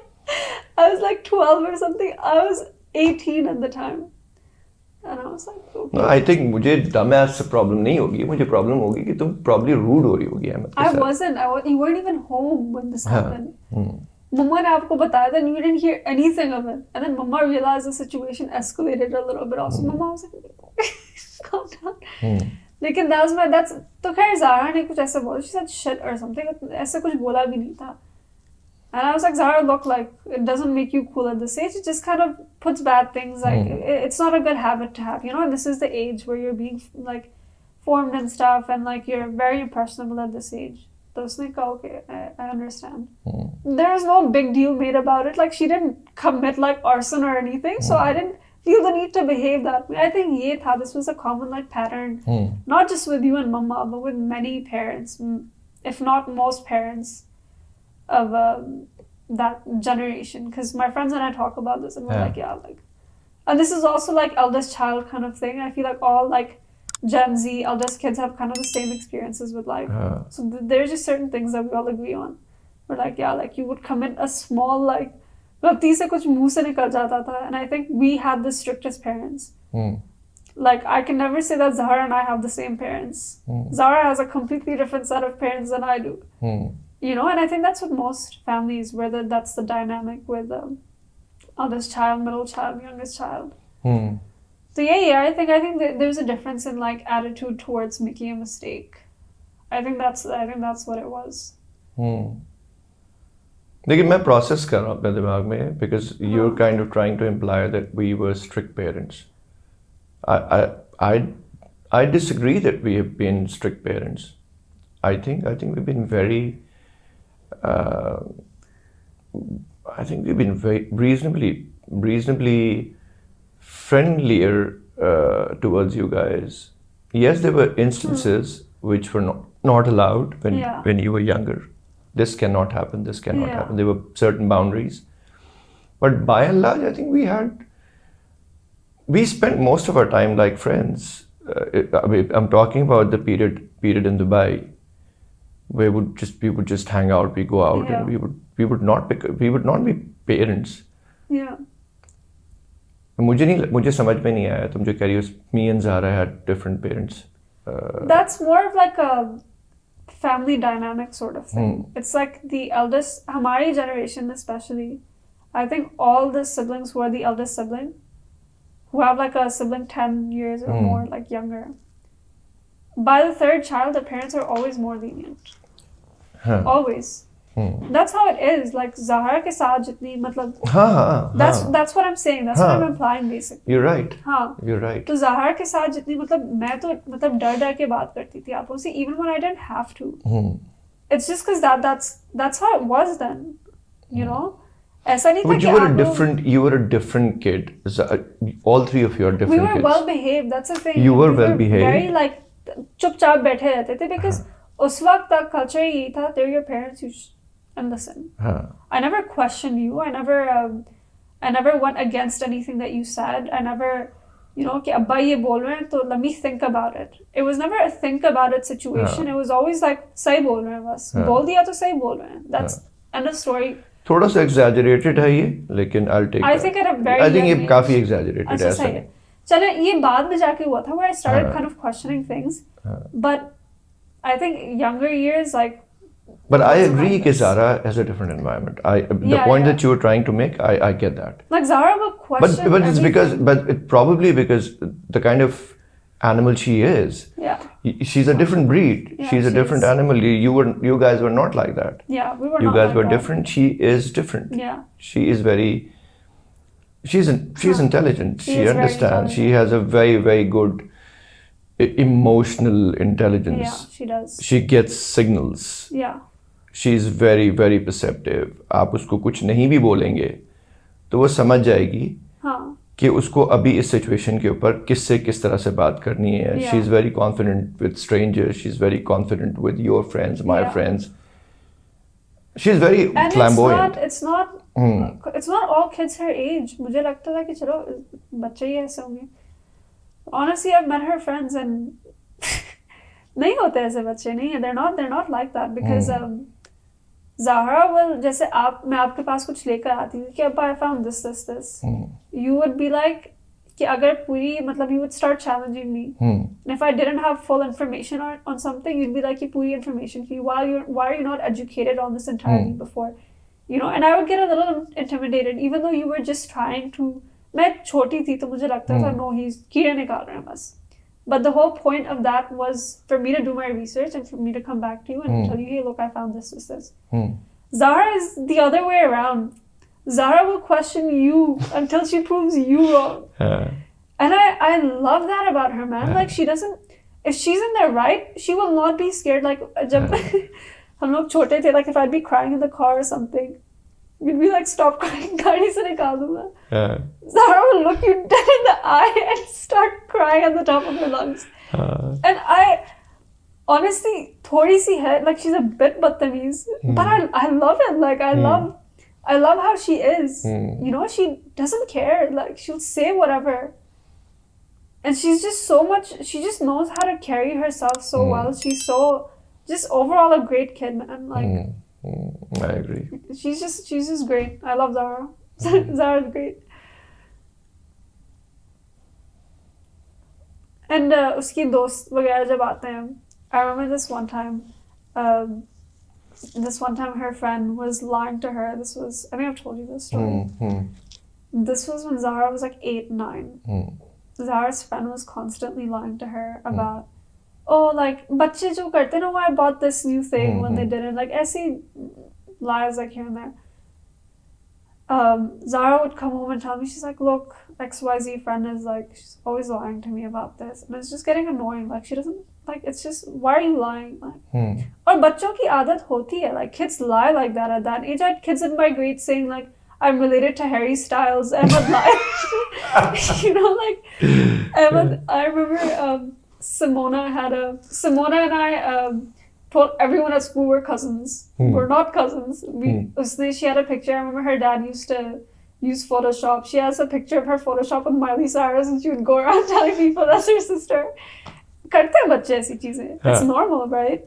I was like 12 or something. I was 18 at the time. And I was like, okay. No, I think मुझे dumbass से problem नहीं होगी. मुझे problem होगी कि तुम probably rude हो रही होगी अहमद के साथ. I wasn't. You weren't even home when this happened. Mama ने आपको बताया था and you didn't hear anything of it. And then Mama realized the situation escalated a little bit also. Mama was like, calm down. लेकिन तो खैर ज़ारा ने कुछ ऐसा बोला. She said shit or something. ऐसा कुछ बोला भी नहीं था. And I was like, Zara, look, like, it doesn't make you cool at this age. It just kind of puts bad things, like, it's not a good habit to have, you know? And this is the age where you're being, like, formed and stuff, and, like, you're very impressionable at this age. So usne kaha, okay, I understand. There was no big deal made about it. Like, she didn't commit, like, arson or anything, so I didn't feel the need to behave that way. I think this was a common, like, pattern, not just with you and Mama, but with many parents, if not most parents of that generation, because my friends and I talk about this and we're like, yeah, like, and this is also like eldest child kind of thing. I feel like all like Gen Z eldest kids have kind of the same experiences with life. So there's just certain things that we all agree on. We're like, yeah, like you would commit a small like गलती से कुछ मुंह से निकल जाता था, and I think we had the strictest parents. Like, I can never say that Zahra and I have the same parents. Zahra has a completely different set of parents than I do. You know, and I think that's with most families, whether that's the dynamic with eldest child, middle child, youngest child. So yeah, I think that there's a difference in like attitude towards making a mistake. I think that's what it was. लेकिन मैं process कर रहा हूँ अपने दिमाग में, because you're kind of trying to imply that we were strict parents. I disagree that we have been strict parents. I think we've been very very reasonably friendlier towards you guys. Yes, there were instances which were not allowed when you were younger. This cannot happen, this cannot happen. There were certain boundaries. But by and large, I think we spent most of our time like friends. I'm talking about the period in Dubai, where we would just hang out, we go out, and we would not be parents. Yeah. मुझे समझ में नहीं आया तुम जो कह रही हो. Me and Zahra had different parents. That's more of like a family dynamic sort of thing. It's like the eldest, हमारी generation especially, I think all the siblings who are the eldest sibling, who have like a sibling 10 years or more, like younger, by the third child, the parents are always more lenient. Always. That's how it is. Like Zahra के साथ जितनी मतलब that's what I'm saying. That's what I'm implying basically. You're right. You're right. तो Zahra के साथ जितनी मतलब मैं तो मतलब डर के बात करती थी आपको से, even when I didn't have to. it's just because that's how it was then, you know. ऐसा नहीं था But कि you were a different kid. All three of you are different we were kids. well behaved. That's the thing. You were we well behaved. Very like चुपचाप बैठे रहते थे because उस वक्त तक culture यही था. They're your parents. You and listen. I never questioned you. I never went against anything that you said. I never, you know, कि अब्बा ये बोल रहे हैं तो let me think about it. It was never a think about it situation. It was always like सही बोल रहे हैं बस. बोल दिया तो सही बोल रहे हैं. That's end of story. थोड़ा सा exaggerated है ये, लेकिन I'll take I that. think at a very I think young ये age. काफी exaggerated है ऐसा नहीं. चलो ये बाद में जाके हुआ था where I started kind of questioning things. But I think younger years like. But I agree that Zara has a different environment. The point that you were trying to make, I get that. Like Zara will question. But it's because, but it probably because the kind of animal she is. Yeah. She's a different breed. Yeah, she's a different animal. You guys were not like that. Yeah, we were. You not guys like were that. different. She is different. Yeah. She is very. She's intelligent. She understands. She has a very, very good emotional intelligence. Yeah, she does. She gets signals. Yeah. She is very, very perceptive. आप उसको कुछ नहीं भी बोलेंगे तो वो समझ जाएगी कि उसको अभी इस सिचुएशन के ऊपर किससे किस तरह से बात करनी है. She is very confident with strangers. She is very confident with your friends, my friends. She is very flamboyant. It's not all kids her age. मुझे लगता था कि चलो बच्चे ही ऐसे होंगे. Honestly, I've met her friends and नहीं होते ऐसे बच्चे नहीं है. They're not like that because Zahra will जैसे मैं आपके पास कुछ लेकर आती थी कि अब I found this. You would be like कि अगर पूरी मतलब you would start challenging me. And if I didn't have full information on something, you'd be like कि पूरी information की why are you not educated on this entirely before, you know. And I would get a little intimidated even though you were just trying to. मैं छोटी थी तो मुझे लगता था no he's कीड़े निकाल रहे हैं बस. But the whole point of that was for me to do my research and for me to come back to you and tell you, hey, look, I found this. Zahra is the other way around. Zahra will question you until she proves you wrong. And I love that about her, man. Like, she doesn't, if she's in the right, she will not be scared. Like, जब हम लोग छोटे थे, like, if I'd be crying in the car or something, you'd be like, stop crying, गाड़ी से निकाल दूंगा. Zahra will look you dead in the eye and start crying at the top of her lungs. And I honestly, थोड़ी सी है, like she's a bit बदतमीज, but I love it. Like I love how she is. You know, she doesn't care. Like she'll say whatever. And she's just so much. She just knows how to carry herself so well. She's so just overall a great kid, man. Like I agree. She's just great. I love Zahra. Zahra's great. And उसकी दोस्त वगैरह जब आते हैं, I remember this one time her friend was lying to her. This was, I think I've told you this story. This was when Zahra was like 8, 9. Zahra's friend was constantly lying to her about, oh, like बच्चे जो करते ना, I bought this new thing when they didn't. Like ऐसी lies like here and there. Zahra would come home and tell me, she's like, look, XYZ friend is like, she's always lying to me about this. And it's just getting annoying. Like, she doesn't, like, it's just, why are you lying? Like, और बच्चों की आदत होती है. Like, kids lie like that at that age. I had kids in my grade saying, like, I'm related to Harry Styles. Ahmed lie. You know, like, Ahmed, I remember Simona and I told everyone at school we're cousins. We're not cousins. She had a picture. I remember her dad used to use Photoshop. She has a picture of her Photoshop with Miley Cyrus and she would go around telling people that's her sister. करते हैं बच्चे ऐसी चीजें. It's normal, right?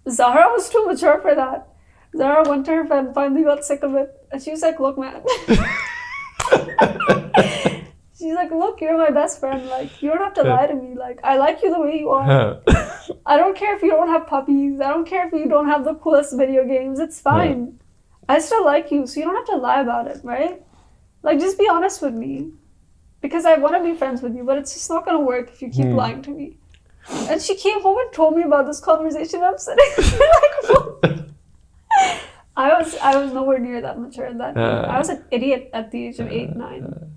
Zahra was too mature for that. Zahra went to her friend, finally got sick of it. And she was like, look, man. She's like, look, you're my best friend. Like, you don't have to lie to me. Like, I like you the way you are. I don't care if you don't have puppies. I don't care if you don't have the coolest video games. It's fine. I still like you, so you don't have to lie about it, right? Like, just be honest with me. Because I want to be friends with you, but it's just not going to work if you keep lying to me. And she came home and told me about this conversation. I'm sitting there like, what? I was nowhere near that mature at that age. I was an idiot at the age of 8, 9.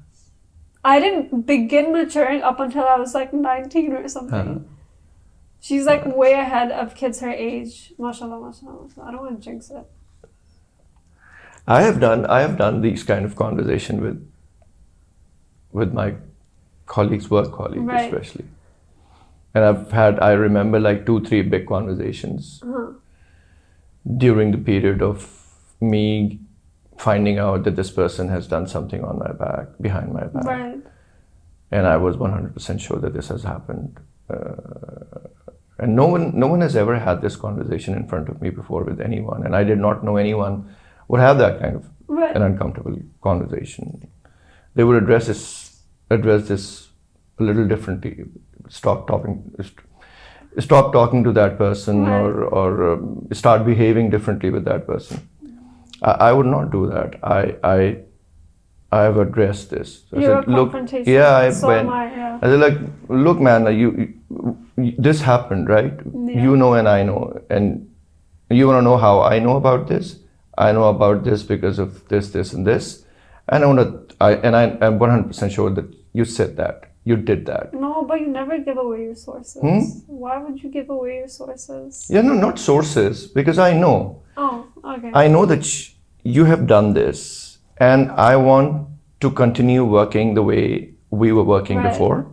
I didn't begin maturing up until I was like 19 or something. She's like way ahead of kids her age. Mashallah, mashallah, mashallah. I don't want to jinx it. I have done these kind of conversation with my colleagues, work colleagues Right. especially. And I remember like 2-3 big conversations during the period of me finding out that this person has done something on my back, behind my back. Right. And I was 100% sure that this has happened. And no one has ever had this conversation in front of me before with anyone. And I did not know anyone would have that kind of Right. an uncomfortable conversation. They would address this a little differently. Stop talking to that person, Right. or start behaving differently with that person. I would not do that. I have addressed this. I You're said, look, confrontation. yeah, I So went. am I, yeah. I said, like, look, man, you this happened, right? Yeah. You know, and I know, and you want to know how I know about this? I know about this because of this, this, and this, and I'm 100% sure that you said that, you did that. No, but you never give away your sources. Why would you give away your sources? Yeah, no, not sources, because I know. Oh, okay. I know that you have done this, and I want to continue working the way we were working Right. before.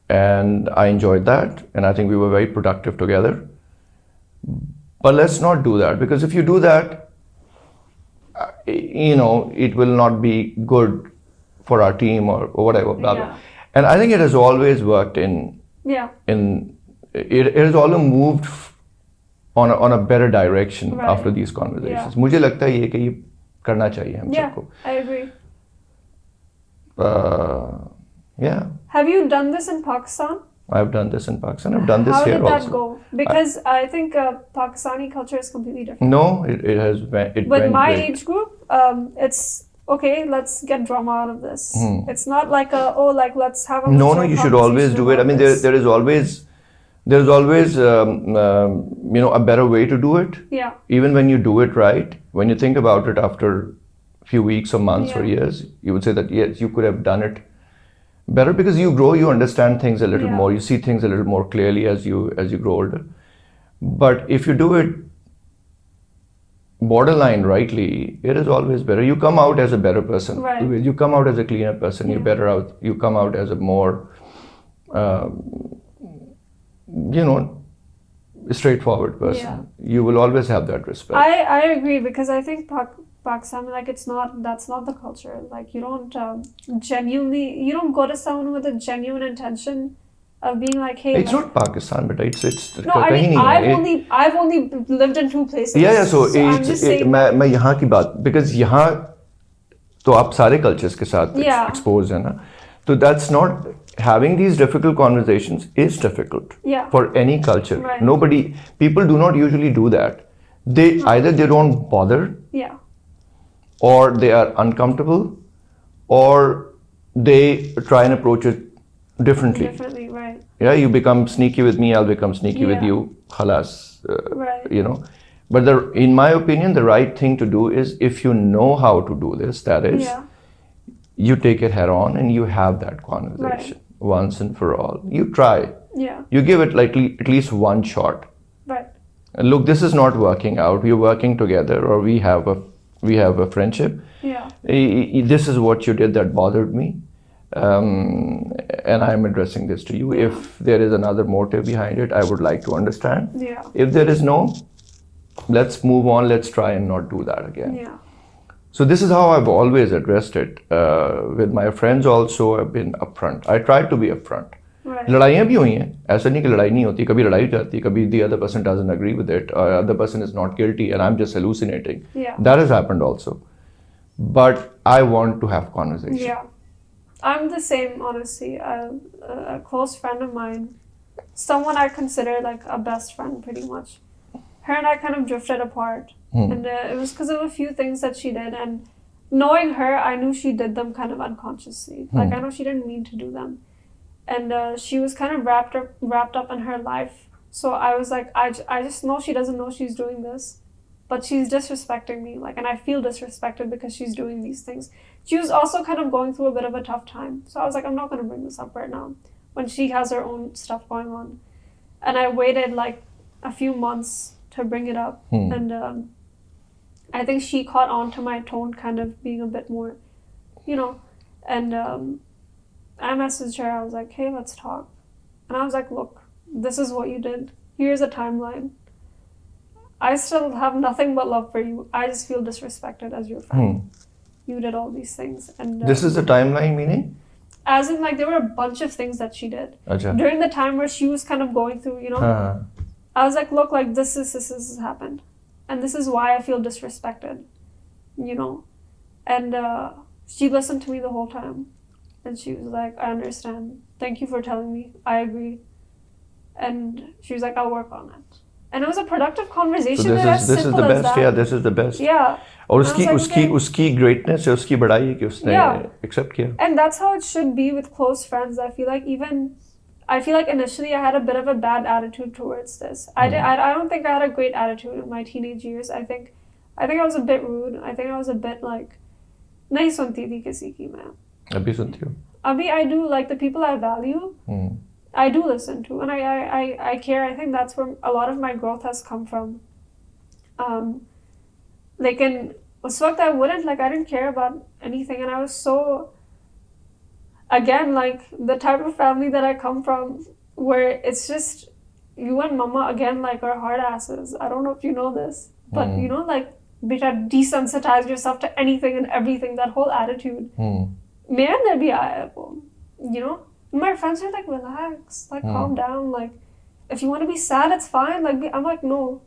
And I enjoyed that, and I think we were very productive together. But let's not do that, because if you do that, it will not be good for our team or whatever. Blah, blah. Yeah. And I think it has always worked Yeah. it has always moved on a better direction Right. after these conversations. Yeah. मुझे लगता है ये कि ये करना चाहिए हम Yeah, सबको. I agree. Yeah, Have you done this in Pakistan? I've done this in Pakistan. I've done this How here did that also. go? Because I think Pakistani culture is completely different. No, it has it With went my great. age group, it's okay. Let's get drama out of this. It's not like let's have a No, mature you should always conversation do it. I about mean, this. there is always a better way to do it. Yeah. Even when you do it right, when you think about it after a few weeks or months or Yeah. years, you would say that yes, you could have done it better, because you grow, you understand things a little Yeah. more, you see things a little more clearly as you grow older. But if you do it borderline rightly, it is always better. You come out as a better person. Right. You come out as a cleaner person. Yeah. You come out as a more straightforward person. Yeah. You will always have that respect. I agree, because I think Pakistan, like that's not the culture. Like you don't you don't go to someone with a genuine intention of being like, hey. It's like, not Pakistan, but it's No, I कहीं mean, नहीं है. I've only lived in 2 places. Yeah, so I'm just saying. मैं यहाँ की बात, because यहाँ तो आप सारे cultures के साथ Yeah. exposed है ना, so that's not, having these difficult conversations is difficult Yeah. for any culture. Right. People do not usually do that. Either they don't bother, Yeah. or they are uncomfortable, or they try and approach it differently. Differently, right. Yeah, you become sneaky with me, I'll become sneaky with Yeah. you. Khalas. Right. But in my opinion, the right thing to do is, if you know how to do this, that is, Yeah. you take it head on and you have that conversation once and for all. You try. Yeah. You give it like at least one shot. Right. And look, this is not working out. We're working together, or we have a friendship. Yeah. This is what you did that bothered me. And I'm addressing this to you. If there is another motive behind it, I would like to understand. Yeah. If there is no, let's move on. Let's try and not do that again. Yeah. So this is how I've always addressed it. With my friends also, I've been upfront. I try to be upfront. Right. लड़ाइयाँ भी हुई हैं, ऐसा नहीं कि लड़ाई नहीं होती, कभी लड़ाई हो जाती, कभी the other person doesn't agree with it, or other person is not guilty and I'm just hallucinating. Yeah. That has happened also. But I want to have conversation. Yeah. I'm the same, honestly. A close friend of mine, someone I consider like a best friend pretty much. Her and I kind of drifted apart. And it was because of a few things that she did. And knowing her, I knew she did them kind of unconsciously. Like I know she didn't mean to do them. And she was kind of wrapped up in her life. So I was like, I just know she doesn't know she's doing this. But she's disrespecting me, and I feel disrespected because she's doing these things. She was also kind of going through a bit of a tough time. So I was like, I'm not going to bring this up right now when she has her own stuff going on. And I waited like a few months to bring it up. And I think she caught on to my tone kind of being a bit more, and I messaged her. I was like, hey, let's talk. And I was like, look, this is what you did. Here's a timeline. I still have nothing but love for you. I just feel disrespected as your friend. You did all these things. And this is the timeline meaning? As in, like, there were a bunch of things that she did. Achha. During the time where she was kind of going through, I was like, look, like, this has happened. And this is why I feel disrespected, And she listened to me the whole time. And she was like, I understand. Thank you for telling me. I agree. And she was like, I'll work on it. And it was a productive conversation. So this is the best. Yeah, this is the best. Yeah. और उसकी greatness है, उसकी बड़ाई है कि उसने accept किया. And that's how it should be with close friends. I feel like initially I had a bit of a bad attitude towards this. I don't think I had a great attitude in my teenage years. I think I was a bit rude. I think I was a bit like नहीं सुनती थी किसी की मैं. अभी सुनती हो? अभी I do, like, the people I value. I do listen to, and I care. I think that's where a lot of my growth has come from. Like, in उस वक्त I didn't care about anything, and I was so, again, like, the type of family that I come from, where it's just you and mama, again, like, are hard asses. I don't know if you know this, but like, beta, desensitize yourself to anything and everything. That whole attitude. मेरे अंदर भी आया है वो, My friends are like, relax, like, calm down, like, if you want to be sad, it's fine. Like, I'm like, no.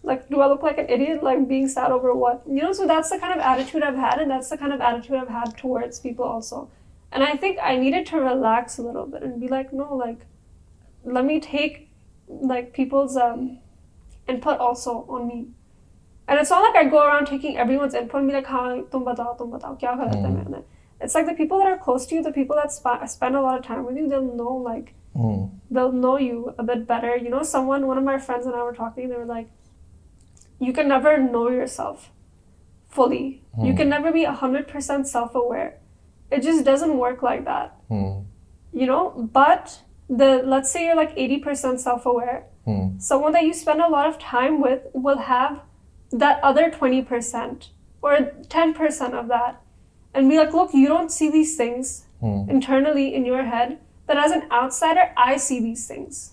Like, do I look like an idiot, like, being sad over what? So that's the kind of attitude I've had, and that's the kind of attitude I've had towards people also. And I think I needed to relax a little bit and be like, no, like, let me take, like, people's input also on me. And it's not like I go around taking everyone's input and be like, हाँ, तुम बताओ, क्या गलत है मैंने? It's like the people that are close to you, the people that spend a lot of time with you, they'll know, like, they'll know you a bit better. One of my friends and I were talking, they were like, you can never know yourself fully. You can never be 100% self-aware. It just doesn't work like that. But let's say you're like 80% self-aware. Someone that you spend a lot of time with will have that other 20% or 10% of that. And be like, look, you don't see these things internally in your head, but as an outsider, I see these things.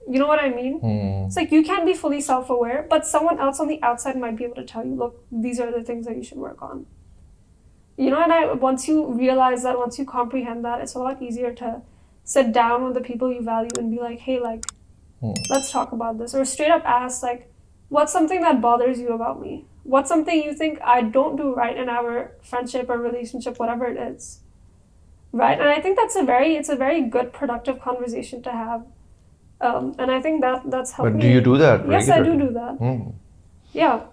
You know what I mean? It's like you can't be fully self-aware, but someone else on the outside might be able to tell you, look, these are the things that you should work on. And once you realize that, once you comprehend that, it's a lot easier to sit down with the people you value and be like, hey, like, let's talk about this. Or straight up ask, like, what's something that bothers you about me? What's something you think I don't do right in our friendship or relationship, whatever it is, right? And I think it's a very good, productive conversation to have, and I think that's helped me. But do you do that regularly? Yes, I do that. Yeah,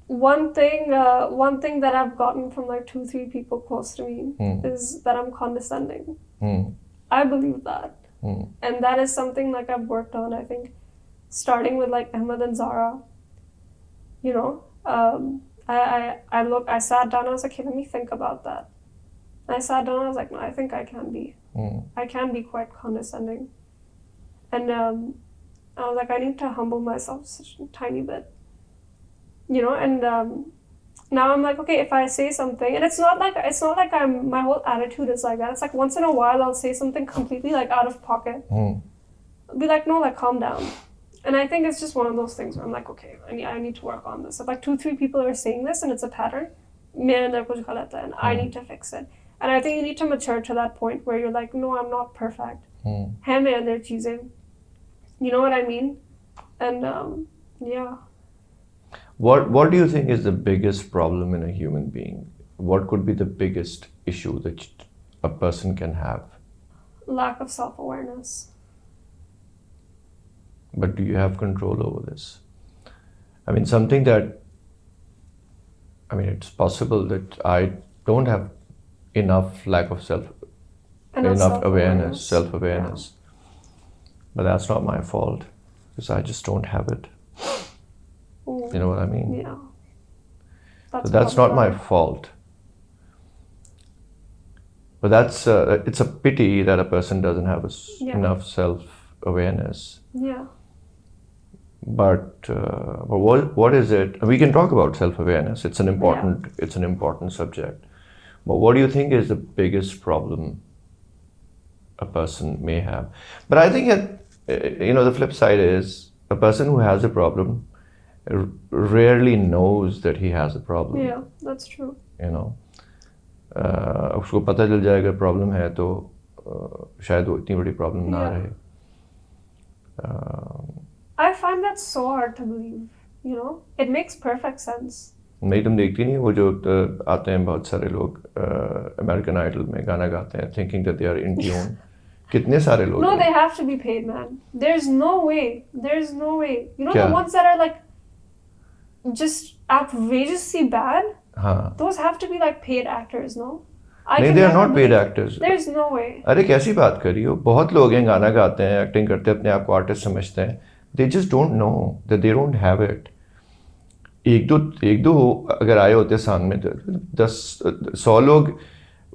one thing that I've gotten from like 2-3 people close to me is that I'm condescending. I believe that, and that is something like I've worked on. I think starting with like Ahmed and Zara, I sat down, I was like, hey, let me think about that. And I sat down, I was like, no, I think I can be. I can be quite condescending. And I was like, I need to humble myself such a tiny bit. And now I'm like, okay, if I say something, and it's not like my whole attitude is like that. It's like once in a while I'll say something completely like out of pocket. I'll be like, no, like calm down. And I think it's just one of those things where I'm like, okay, I need to work on this. If like 2-3 people are saying this and it's a pattern, and I need to fix it. And I think you need to mature to that point where you're like, no, I'm not perfect. Hai mein andar cheezein. You know what I mean? And yeah. What do you think is the biggest problem in a human being? What could be the biggest issue that a person can have? Lack of self-awareness. But do you have control over this? I mean, it's possible that I don't have enough self-awareness. Yeah. But that's not my fault, because I just don't have it. You know what I mean? Yeah. That's not my fault. But it's a pity that a person doesn't have enough self-awareness. Yeah. But what is it? We can talk about self-awareness. It's an important subject. But what do you think is the biggest problem a person may have? But I think the flip side is a person who has a problem rarely knows that he has a problem. Yeah, that's true. उसको पता चल जाएगा problem है तो शायद वो इतनी बड़ी प्रॉब्लम ना रहे. I find that so hard to believe. It makes perfect sense. नहीं, तुम देखती नहीं वो जो आते हैं बहुत सारे लोग अमेरिकन आइडल में गाना गाते हैं thinking that they are in tune. कितने सारे लोग No, they have to be paid, man. There's no way. क्या? The ones that are like just outrageously bad, हाँ, those have to be like paid actors, no? नहीं, they are not paid actors. There's no way. अरे कैसी बात कर रही हो? बहुत लोग हैं गाना गाते हैं, एक्टिंग करते हैं, अपने आप को आर्टिस्ट समझते हैं. They just don't know that they don't have it. एक दो अगर आए होते सामने तो 100 लोग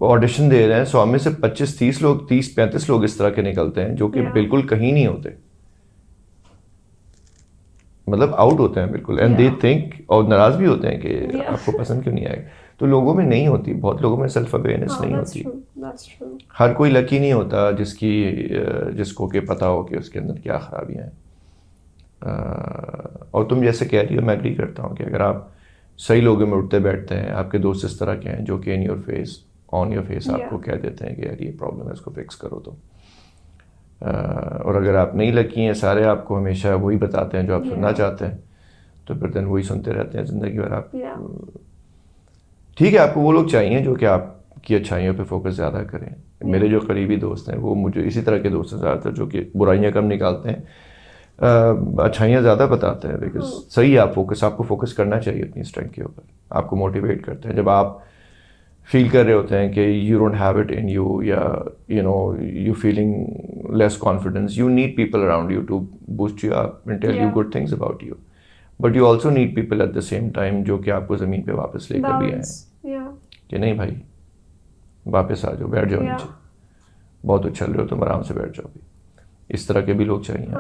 ऑडिशन दे रहे हैं, 100 में से 25-30 लोग 30-35 लोग इस तरह के निकलते हैं जो कि बिल्कुल कहीं नहीं होते, मतलब आउट होते हैं बिल्कुल. एंड दे थिंक, और नाराज भी होते हैं कि आपको पसंद क्यों नहीं आएगा. तो लोगों में नहीं होती, बहुत लोगों में सेल्फ अवेयरनेस नहीं होती. That's true. हर कोई लकी नहीं होता जिसको कि पता हो कि उसके अंदर क्या खराबियां हैं. और तुम जैसे कह रही हो, मैं एग्री करता हूँ कि अगर आप सही लोगों में उठते बैठते हैं, आपके दोस्त इस तरह के हैं जो कि ऑन योर फेस आपको कह देते हैं कि यार ये प्रॉब्लम है, इसको फिक्स करो. तो और अगर आप नहीं लकी हैं, सारे आपको हमेशा वही बताते हैं जो आप सुनना चाहते हैं, तो फिर दिन वही सुनते रहते हैं ज़िंदगी भर आप. ठीक है, आपको वो लोग चाहिए जो कि आपकी अच्छाइयों पे फोकस ज़्यादा करें. मेरे जो करीबी दोस्त हैं वो मुझे इसी तरह के दोस्त हैं ज़्यादातर, जो कि बुराइयाँ कम निकालते हैं, अच्छाइयाँ ज़्यादा बताते हैं. बिकॉज सही है, आपको फोकस करना चाहिए अपनी स्ट्रेंथ के ऊपर. आपको मोटिवेट करते हैं जब आप फील कर रहे होते हैं कि you don't have it in you, या you feeling less confidence. You need people around you to boost you up and tell you good things about you. But you also need people at the same time जो कि आपको ज़मीन पे वापस लेकर भी आए कि नहीं भाई वापस आ जाओ, बैठ जाओ नीचे, बहुत उछल रहे हो तुम, आराम से बैठ जाओ. इस तरह के भी लोग चाहिए.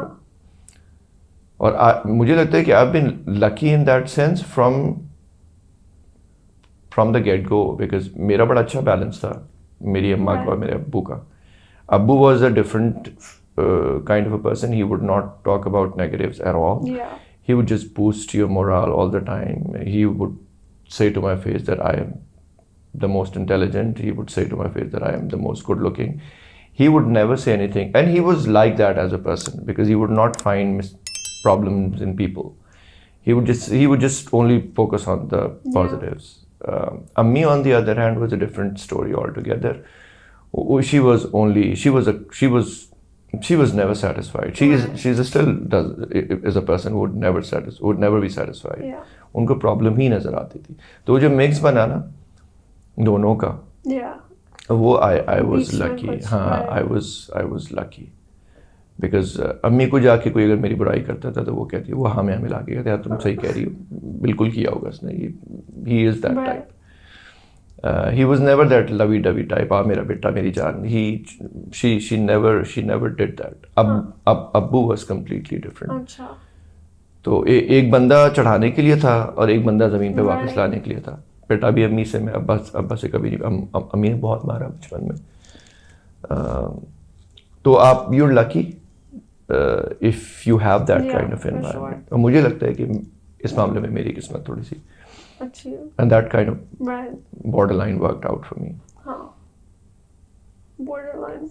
और मुझे लगता है कि I have been lucky in that sense from the get go, because मेरा बड़ा अच्छा बैलेंस था मेरी अम्मा का और मेरे अब्बू का. अब्बू was a different kind of a person. He would not talk about negatives at all. He would just boost your morale all the time. He would say to my face that I am the most intelligent. He would say to my face that I am the most good looking. He would never say anything. And he was like that as a person because he would not find problems in people. He would just only focus on the positives. Ammi on the other hand was a different story altogether. She was never satisfied. She still is a person who would never be satisfied. उनको problem ही नजर आती थी. तो जो mix बना ना दोनों का, वो I was lucky. हाँ, I was lucky because अम्मी को जाके कोई अगर मेरी बुराई करता था तो वो कहती है, वो हाँ में मिला के कहते यार तुम सही कह रही हो, बिल्कुल किया होगा उसने. He is that type. He was never that lovey-dovey type. मेरा बेटा मेरी जान. She never did that. अब्बू was completely different. तो एक बंदा चढ़ाने के लिए था और एक बंदा जमीन पे वापस लाने के लिए था. बेटा भी अम्मी से, मैं अब्बा से कभी नहीं. अम्मी ने बहुत मारा बचपन में. तो आप you're lucky if you have that kind of environment. और मुझे लगता है कि इस मामले में मेरी किस्मत थोड़ी सी, and that kind of borderline worked out for me. Borderline,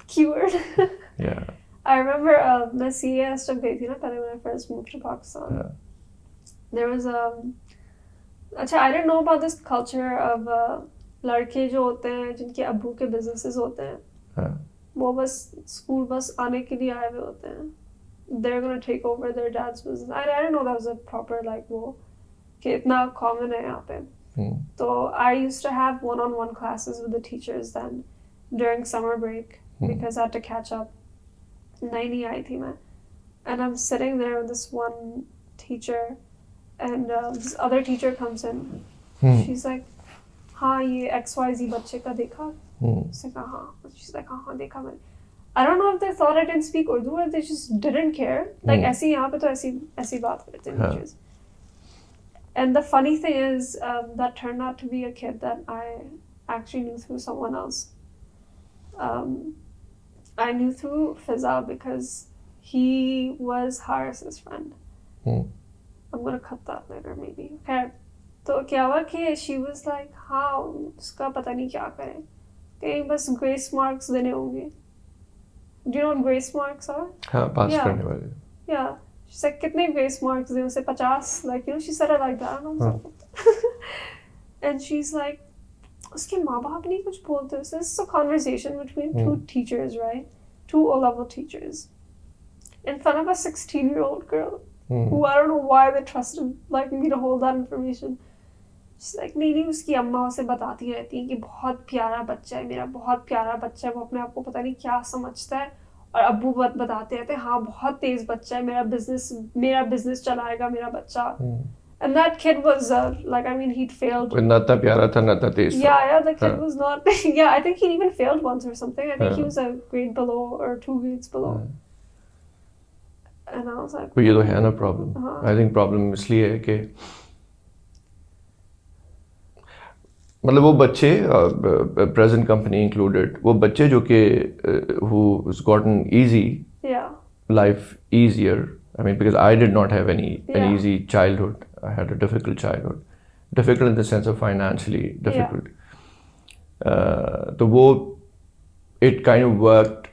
keyword. Yeah. I remember मैं CAS जब गई थी ना पहले, when I first moved to Pakistan. There was अच्छा, I didn't know about this culture of लड़के जो होते हैं जिनके अब्बू के businesses होते हैं, वो बस स्कूल बस आने के लिए आए हुए होते हैं. They're gonna take over their dad's business. I didn't know that was a proper like वो कि इतना common है यहाँ पे. तो I used to have one-on-one classes with the teachers then during summer break because I had to catch up. नई आई थी मैं, and I'm sitting there with this one teacher and this other teacher comes in. She's like, हाँ ये XYZ बच्चे का देखा? उसने कहा हाँ. She's like हाँ देखा मैंने. I don't know if they thought I didn't speak Urdu or they just didn't care. Like ऐसी यहाँ पे तो ऐसी बात करते हैं teachers. And the funny thing is that turned out to be a kid that I actually knew through someone else. I knew through Fiza because he was Haris's friend. I'm gonna cut that later maybe. Okay. तो क्या हुआ कि she was like हाँ उसका पता नहीं क्या करे कहीं बस grace marks देने होंगे. Do you know what grace marks are? हाँ पास करने वाले. Yeah. She's like कितने grace marks दें उसे 50 like you know she said it like that and I was like and she's like उसके माँ बाप नहीं कुछ बोलते उसे. This is a conversation between two teachers, right? Two O-level teachers in front of a 16-year-old girl who I don't know why they trusted like me to hold that information. She's like नहीं उसकी अम्मा उसे बताती रहती हैं कि बहुत प्यारा बच्चा है मेरा बहुत प्यारा बच्चा है वो अपने आप को पता नहीं क्या समझता है और अब्बू बताते रहते हैं हाँ बहुत तेज बच्चा है मेरा बिजनेस चलाएगा मेरा बच्चा. And that kid was like I mean he'd failed. ना इतना प्यारा था ना इतना तेज था. Yeah, the kid was not. Yeah, I think he even failed once or something. I think he was a grade below or 2 grades below. And I was like, ये तो है ना प्रॉब्लम. I think प्रॉब्लम इसलिए है कि मतलब वो बच्चे प्रेजेंट कंपनी इंक्लूडेड वो बच्चे जो कि who's gotten easy life easier. I mean because I did not have any easy childhood. I had a difficult childhood. Difficult in the sense of financially difficult. तो वो it kind of worked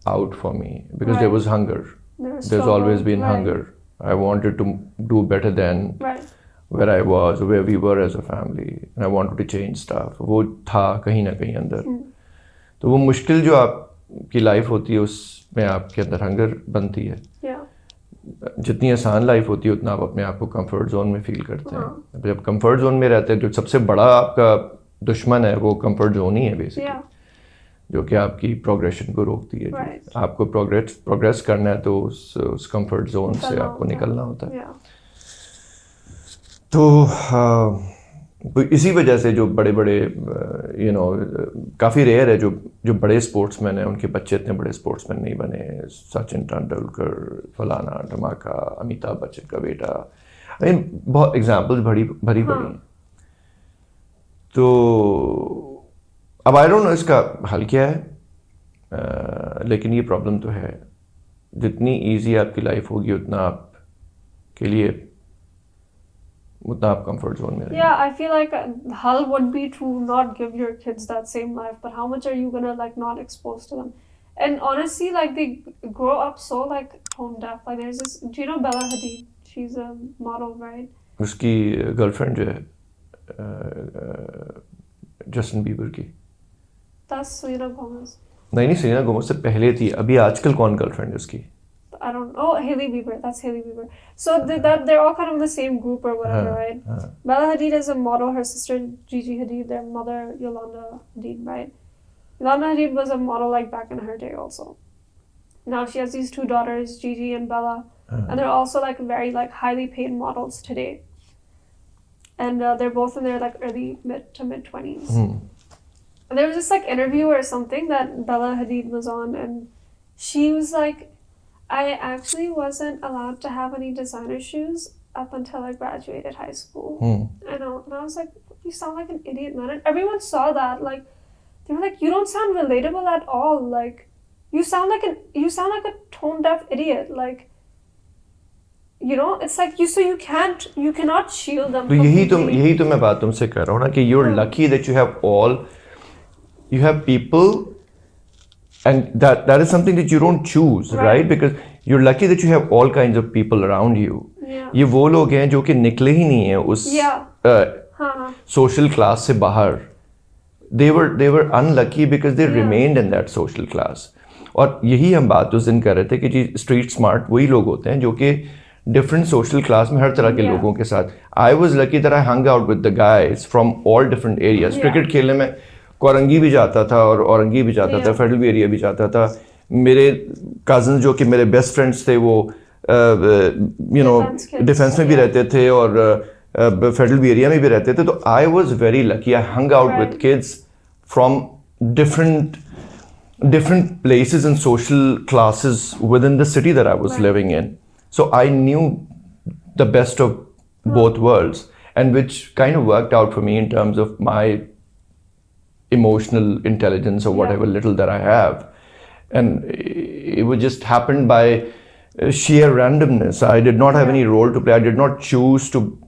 out for me because there was hunger. There's always been hunger. I wanted to do better than where I was, where we were as a family, and I wanted to change stuff. वो था कहीं ना कहीं अंदर. तो वो मुश्किल जो आपकी लाइफ होती है उसमें आपके अंदर हंगर बनती है. जितनी आसान लाइफ होती है उतना आप अपने आप को कंफर्ट जोन में फील करते हैं. जब कंफर्ट जोन में रहते हैं तो सबसे बड़ा आपका दुश्मन है वो कंफर्ट जोन ही है बेसिकली जो कि आपकी प्रोग्रेशन को रोकती है. आपको प्रोग्रेस करना है तो उस कंफर्ट जोन से आपको निकलना होता है. तो इसी वजह से जो बड़े बड़े काफ़ी रेयर है जो बड़े स्पोर्ट्समैन हैं उनके बच्चे इतने बड़े स्पोर्ट्समैन नहीं बने. सचिन तेंदुलकर फलाना धमाका अमिताभ बच्चन का बेटा आई मीन बहुत एग्जाम्पल्स भरी हैं. तो अब आई डोंट नो इसका हल क्या है लेकिन ये प्रॉब्लम तो है. जितनी ईजी आपकी लाइफ होगी उतना आपके लिए उतना आप कंफर्ट जोन में. Yeah, I feel like hell would be to not give your kids that same life, but how much are you gonna like not expose to them? And honestly, like they grow up so like tone deaf. Like there's this, do you know Bella Hadid? She's a model, right? उसकी girlfriend जो है Justin Bieber की. That's Selena Gomez. नहीं Selena Gomez से पहले थी. अभी आजकल कौन गर्लफ्रेंड है उसकी? I don't know. Oh, Hailey Bieber. That's Hailey Bieber. So they're all kind of in the same group or whatever, right? Bella Hadid is a model. Her sister Gigi Hadid, their mother Yolanda Hadid, right? Yolanda Hadid was a model like back in her day also. Now she has these two daughters, Gigi and Bella, and they're also like very like highly paid models today. And they're both in their like mid 20s. And there was this like interview or something that Bella Hadid was on, and she was like, I actually wasn't allowed to have any designer shoes up until I graduated high school. And I was like, you sound like an idiot, man. And everyone saw that. Like, they were like, you don't sound relatable at all. Like, you sound like a tone deaf idiot. Like, you know, it's like you cannot shield them. तो यही तो मैं बात तुमसे कर रहा हूँ ना कि you're lucky that you have people. And that is something that you don't choose, right? Because you're lucky that you have all kinds of people around you. ये वो लोग हैं जो कि निकले ही नहीं हैं उस social class से बाहर. They were unlucky because they remained in that social class. और यही हम बात उस दिन कर रहे थे कि जी street smart वही लोग होते हैं जो कि different social class में हर तरह के लोगों के साथ. I was lucky that I hung out with the guys from all different areas. Cricket खेलने में कोरंगी भी जाता था और औरंगी भी जाता था, फेडरल एरिया भी जाता था. मेरे कज़न जो कि मेरे बेस्ट फ्रेंड्स थे वो डिफेंस में भी रहते थे और फेडरल एरिया में भी रहते थे. तो I was very lucky. I hung out with kids from different different places and social classes within the city that I was living in. So I knew the best of both worlds, and which kind of worked out for me in terms of my emotional intelligence or whatever little that I have. And it would just happen by sheer randomness. I did not have any role to play. I did not choose to,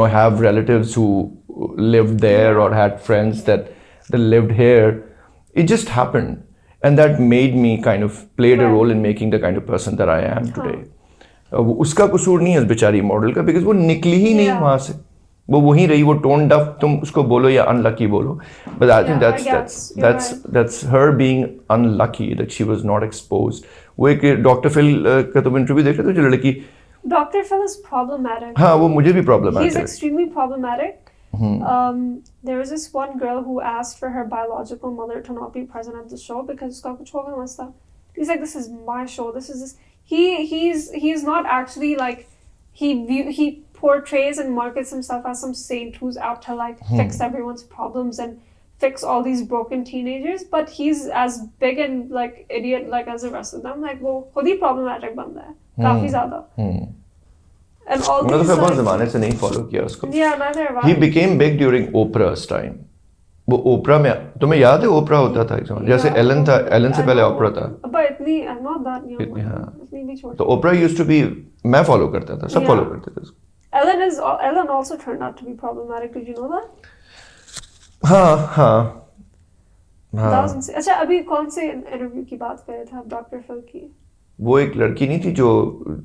have relatives who lived there or had friends that lived here. It just happened, and that made me kind of played a role in making the kind of person that I am today. उसका कसूर नहीं है उस बेचारी model का, because वो निकली ही नहीं वहां से, वो वहीं रही, वो टोन डफ तुम उसको बोलो या अनलकी बोलो, but I think that's her being unlucky that she was not exposed. वो एक डॉक्टर फिल का तुम इंटरव्यू देख रहे थे, जो लड़की Dr. Phil is problematic. हाँ, वो मुझे भी problematic. He's extremely problematic. There was this one girl who asked for her biological mother to not be present at the show because उसका कुछ हो गया मसला. He's like, this is my show. This is this. He's not actually like he portrays and markets himself as some saint who's out to like fix everyone's problems and fix all these broken teenagers. But he's as big and like idiot like as the rest of them. Like वो खुद ही problematic बंदा है काफी ज़्यादा. And all मैं तो these फिर बहुत ज़माने से नहीं follow किया उसको. Yeah, neither have I. He became big during Oprah's time. वो ओपरा में, तुम्हें याद है ओपरा होता था एग्जाम, जैसे एलन था, एलन से पहले ओपरा था. But इतनी I'm not that young. इतनी भी छोटी. तो ओपरा used to be, मैं फॉलो करता था, सब फॉलो करते थे उसको. Ellen also turned out to be problematic. Did you know that? हाँ. अच्छा, अभी कौन से इंटरव्यू की बात कर रहे थे आप डॉक्टर फिल की? वो एक लड़की नहीं थी जो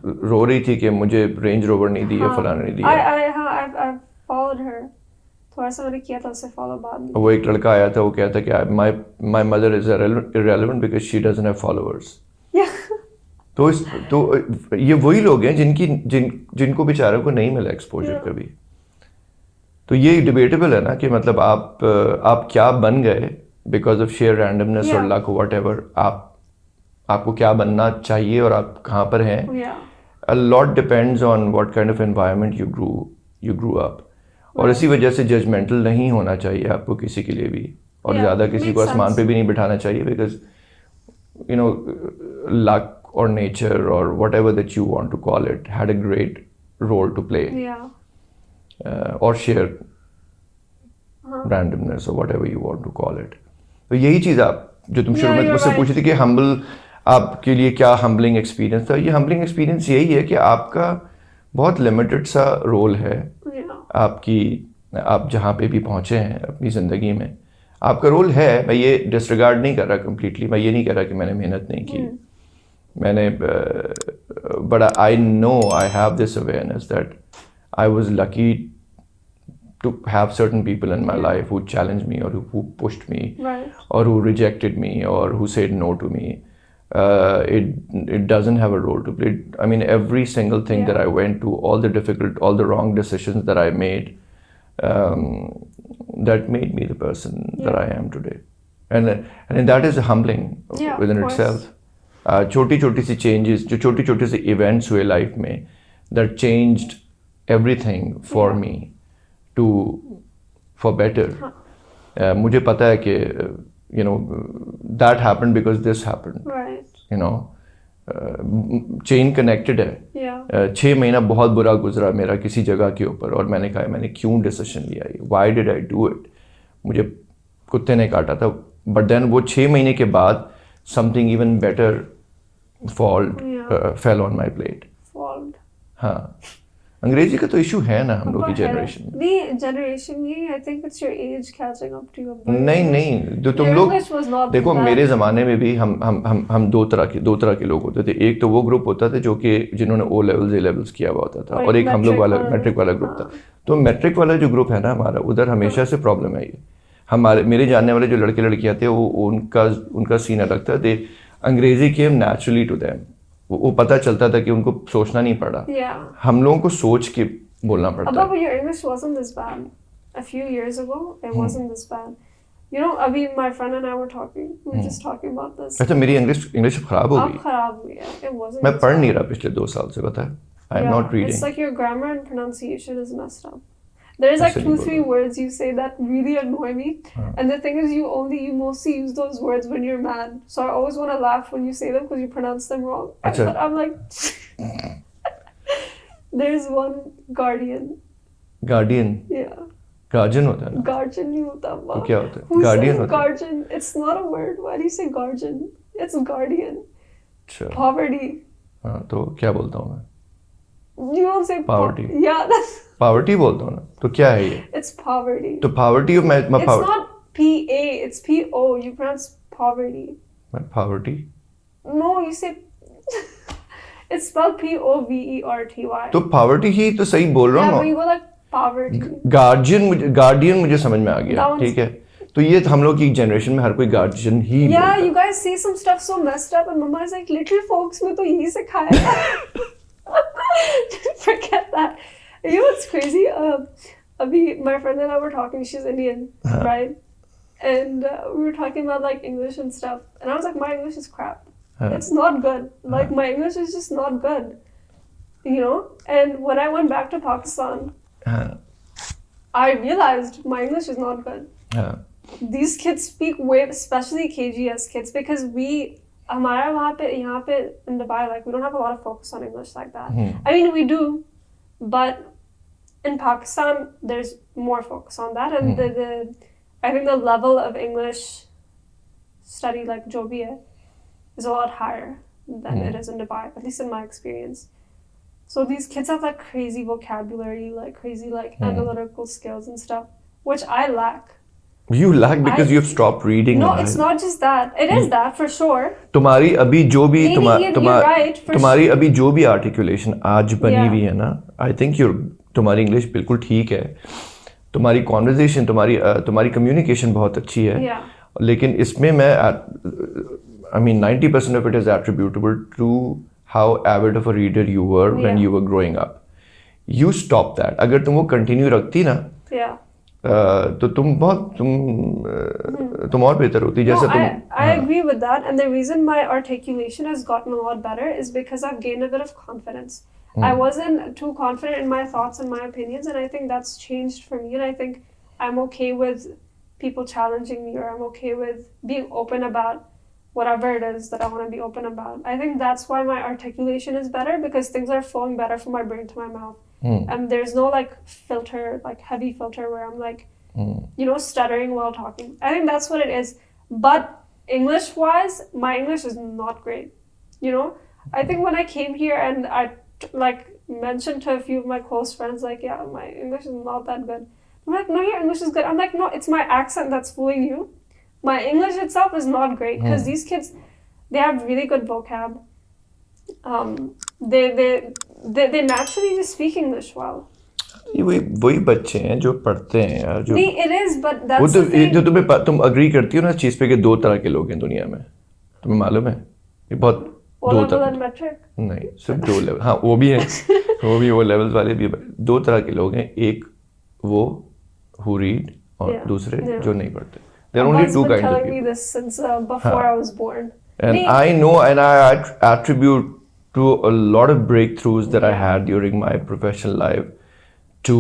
रो रही थी कि मुझे रेंज रोवर नहीं दी है, फलाना नहीं दिया. I followed her. थोड़ा सा मैंने किया था उससे फॉलो बाद में. वो एक लड़का आया था, वो कहता कि my mother is irrelevant because she doesn't have followers. तो ये वही लोग हैं जिनको बेचारों को नहीं मिला एक्सपोजर कभी. तो ये डिबेटेबल है ना कि मतलब आप क्या बन गए बिकॉज ऑफ शेयर रैंडमनेस और लक व्हाटएवर. आपको क्या बनना चाहिए और आप कहाँ पर हैं. A lot depends on what kind of environment you grew up. और इसी वजह से जजमेंटल नहीं होना चाहिए आपको किसी के लिए भी, और ज़्यादा किसी को आसमान पे भी नहीं बिठाना चाहिए, because luck or nature or whatever that you want to call it had a great role to play. Or share randomness or whatever you want to call it. तो यही चीज़ आप जो तुम शुरू में मुझसे पूछी थी कि हम्बल आपके लिए क्या हम्बलिंग एक्सपीरियंस था, ये हम्बलिंग एक्सपीरियंस यही है कि आपका बहुत लिमिटेड सा रोल है आप जहाँ पे भी पहुँचे हैं अपनी ज़िंदगी में, आपका रोल है. मैं ये डिसरिगार्ड नहीं कर रहा कम्प्लीटली, मैं ये नहीं कह रहा कि मैंने मेहनत नहीं की, मैंने but I know I have this awareness that I was lucky to have certain people in my life who challenged me or who pushed me or who rejected me or who said no to me. It doesn't have a role to play. I mean, every single thing that I went to, all the wrong decisions that I made, that made me the person that I am today. And that is humbling within itself. छोटी छोटी सी changes, जो छोटी छोटी सी events हुए life में, that changed everything for me. For better. मुझे पता है कि that happened because this happened. Chain connected है. 6 महीना बहुत बुरा गुजरा मेरा किसी जगह के ऊपर, और मैंने कहा मैंने क्यों डिसीजन लिया ये, why did I do it. मुझे कुत्ते ने काटा था, but then वो 6 महीने के बाद something even better fell on my plate. हाँ, अंग्रेजी का तो इशू है ना हम लोग की जनरेशन में. नहीं, जनरेशन ये, I think it's your age catching up to you. नहीं, तो तुम लोग देखो, मेरे ज़माने में भी हम दो तरह के लोग होते थे. एक तो वो ग्रुप होता था जो कि जिन्होंने ओ लेवल्स ए लेवल्स किया हुआ होता था, और एक हम लोग वाला मैट्रिक वाला ग्रुप था. तो मैट्रिक वाला जो ग्रुप है ना हमारा, उधर हमेशा से प्रॉब्लम है ये. मेरे जानने वाले जो लड़के लड़कियाँ थे, वो उनका सीन अलग था. दे अंग्रेजी केम नेचुरली टू देम. वो पता चलता था कि उनको सोचना नहीं पड़ा. हम लोगों को सोच के बोलना पड़ता. But your English wasn't this bad. A few years ago, it wasn't this bad. अभी my friend and I were talking. We were just talking about this. अच्छा, मेरी इंग्लिश खराब हो गई. खराब हुई है. It wasn't. मैं पढ़ नहीं रहा पिछले 2 साल से, पता है. I am not reading. It's like your grammar and pronunciation is messed up. There's like ऐसे नहीं 2-3 बोलना। words you say that really annoy me. हाँ। And the thing is, you mostly use those words when you're mad. So I always want to laugh when you say them because you pronounce them wrong. अच्छा। But I'm like, there's one guardian. Guardian, Yeah. Guardian होता है ना? Guardian नहीं होता तो माँ. क्या होता है? Who गार्डियन says होता है। guardian? It's not a word. Why do you say guardian? It's guardian. अच्छा। Poverty. हाँ, तो क्या बोलता हूँ मैं? You don't say Poverty. Yeah, that's. Poverty बोलता हूँ ना, तो क्या है ये? It's poverty. तो पावर्टी मैं It's not PA. It's PO. You pronounce poverty. Poverty No, you say. It's spelled POVERTY. तो पावर्टी ही तो सही बोल रहा Yeah, हूँ but you go like poverty. Guardian मुझे समझ में आ गया, That one's- ठीक है। तो ये हम लोग की जनरेशन में हर कोई गार्जियन ही Yeah, बोलता है। you guys say some stuff so messed up, and Mama is like, little folks में तो यही सिखाया. Forget that. You know what's crazy? Abhi, my friend and I were talking. She's Indian, right? And we were talking about like English and stuff. And I was like, my English is crap. It's not good. Like my English is just not good. You know? And when I went back to Pakistan, हाँ, I realized my English is not good. हाँ, These kids speak way, especially KGS kids, because हमारा वहाँ पे यहाँ पे in Dubai, like we don't have a lot of focus on English like that. I mean, we do, but in Pakistan there's more focus on that, and the I think the level of English study, like जो भी है, is a lot higher than it is in Dubai, at least in my experience. So these kids have like crazy vocabulary, like crazy like analytical skills and stuff, which I lack. You lack because you've stopped reading. No, Manahil. it's not just that. It is that for sure. तुम्हारी अभी जो भी You're right, for तुम्हारी अभी जो भी articulation आज बनी Yeah. हुई है ना, आई थिंक तुम्हारी इंग्लिश बिल्कुल ठीक है, तुम्हारी कॉन्वर्जेशन, तुम्हारी कम्युनिकेशन बहुत अच्छी है, Yeah. लेकिन इसमें मैं I mean 90% of it is attributable to how avid of a reader you were when Yeah. You were growing up. You stop that. अगर तुम वो कंटिन्यू रखती ना, Yeah. तो तुम और बेहतर होती. जैसे No, तुम I agree with that, and the reason my articulation has gotten a lot better is because I've gained a bit of confidence. I wasn't too confident in my thoughts and my opinions, and I think that's changed for me, and I think I'm okay with people challenging me, or I'm okay with being open about whatever it is that I want to be open about. I think that's why my articulation is better, because things are flowing better from my brain to my mouth. And there's no like filter, like heavy filter where I'm like, you know, stuttering while talking. I think that's what it is. But English wise, my English is not great. You know, I think when I came here and I like mentioned to a few of my close friends, like, yeah, my English is not that good. I'm like, no, your English is good. I'm like, no, it's my accent that's fooling you. My English itself is not great, because these kids, they have really good vocab. They naturally just speak English well. ये वही बच्चे हैं जो पढ़ते हैं यार, जो नहीं, it is, but वो that's तो the thing. जो तुम अग्री करती हो ना इस चीज पे कि दो तरह के लोग हैं दुनिया में, तुम्हें मालूम है? ये बहुत दो O-level तरह and metric. नहीं, सिर्फ दो लेवल. हाँ, वो भी है, वो लेवल्स वाले भी. दो तरह के लोग हैं, एक वो who read और Yeah, दूसरे yeah. जो नहीं पढ़ते. There are only Abba's two been kinds of telling me people. this since before I was born. And नहीं, I know, and I attribute to a lot of breakthroughs that I Yeah. had during my professional life to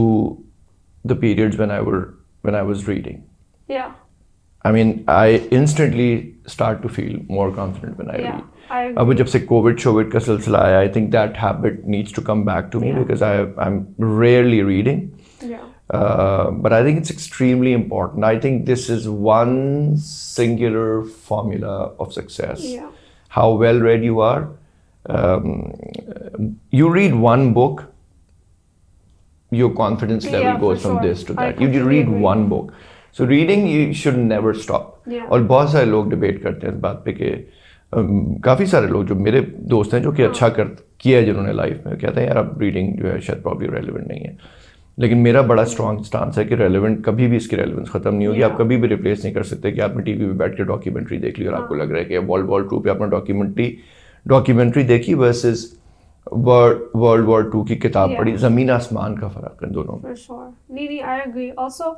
the periods when I was reading. yeah, I mean, I instantly start to feel more confident when I yeah. read. I अब जब से Covid का सिलसिला आया, I think that habit needs to come back to me Yeah. because I'm rarely reading. yeah, But I think it's extremely important. I think this is one singular formula of success. yeah, How well read you are. You read one book, your confidence level Yeah, goes for from sure. this to I that. You completely read agree. one book. So reading, you should never stop. Yeah. और बहुत सारे लोग debate करते हैं इस बात पे कि काफ़ी सारे लोग जो मेरे दोस्त हैं जो कि अच्छा किया है जिन्होंने लाइफ में, कहते हैं यार अब रीडिंग जो है शायद प्रॉब्ली रेलिवेंट नहीं है. लेकिन मेरा बड़ा स्ट्रॉन्ग स्टांस है कि रेलिवेंट कभी भी इसकी रेलिवेंस खत्म नहीं होगी. Yeah. आप कभी भी रिप्लेस नहीं कर सकते कि आपने टीवी पे बैठ के डॉक्यूमेंट्री देख ली और आपको लग रहा है कि वर्ल्ड वॉर 2 पे आपने डॉक्यूमेंट्री देखी वर्सेस वर्ल्ड वॉर 2 की किताब Yeah. पढ़ी. ज़मीन आसमान का फ़र्क है दोनों में. for sure. Nini, I agree. Also,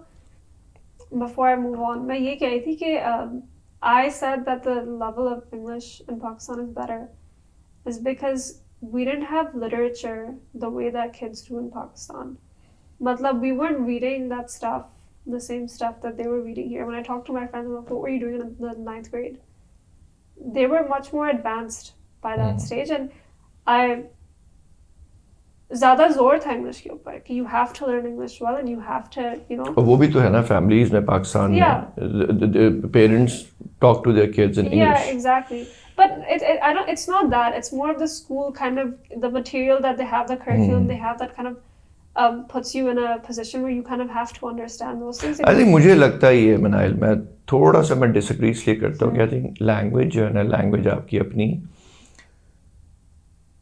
before I move on, मैं ये कह रही थी कि I said that the level of English in Pakistan is better is because we didn't have literature the way that kids do in Pakistan. Matlab, we weren't reading that stuff, the same stuff that they were reading here. When I talked to my friends, like, what were you doing in the 9th grade? They were much more advanced by that stage, and I ज़्यादा जोर था English के ऊपर कि you have to learn English well and you have to, you know. और वो भी तो है ना, families में पाकिस्तान में the parents talk to their kids in English. Yeah, exactly. But it's not that. It's more of the school kind of, the material that they have, the curriculum they have, that kind of puts you in a position where you kind of have to understand those things. I think मुझे लगता ही है मनाइल, मैं थोड़ा सा मैं disagree इसलिए करता हूँ कि I think language जो है ना, language आपकी अपनी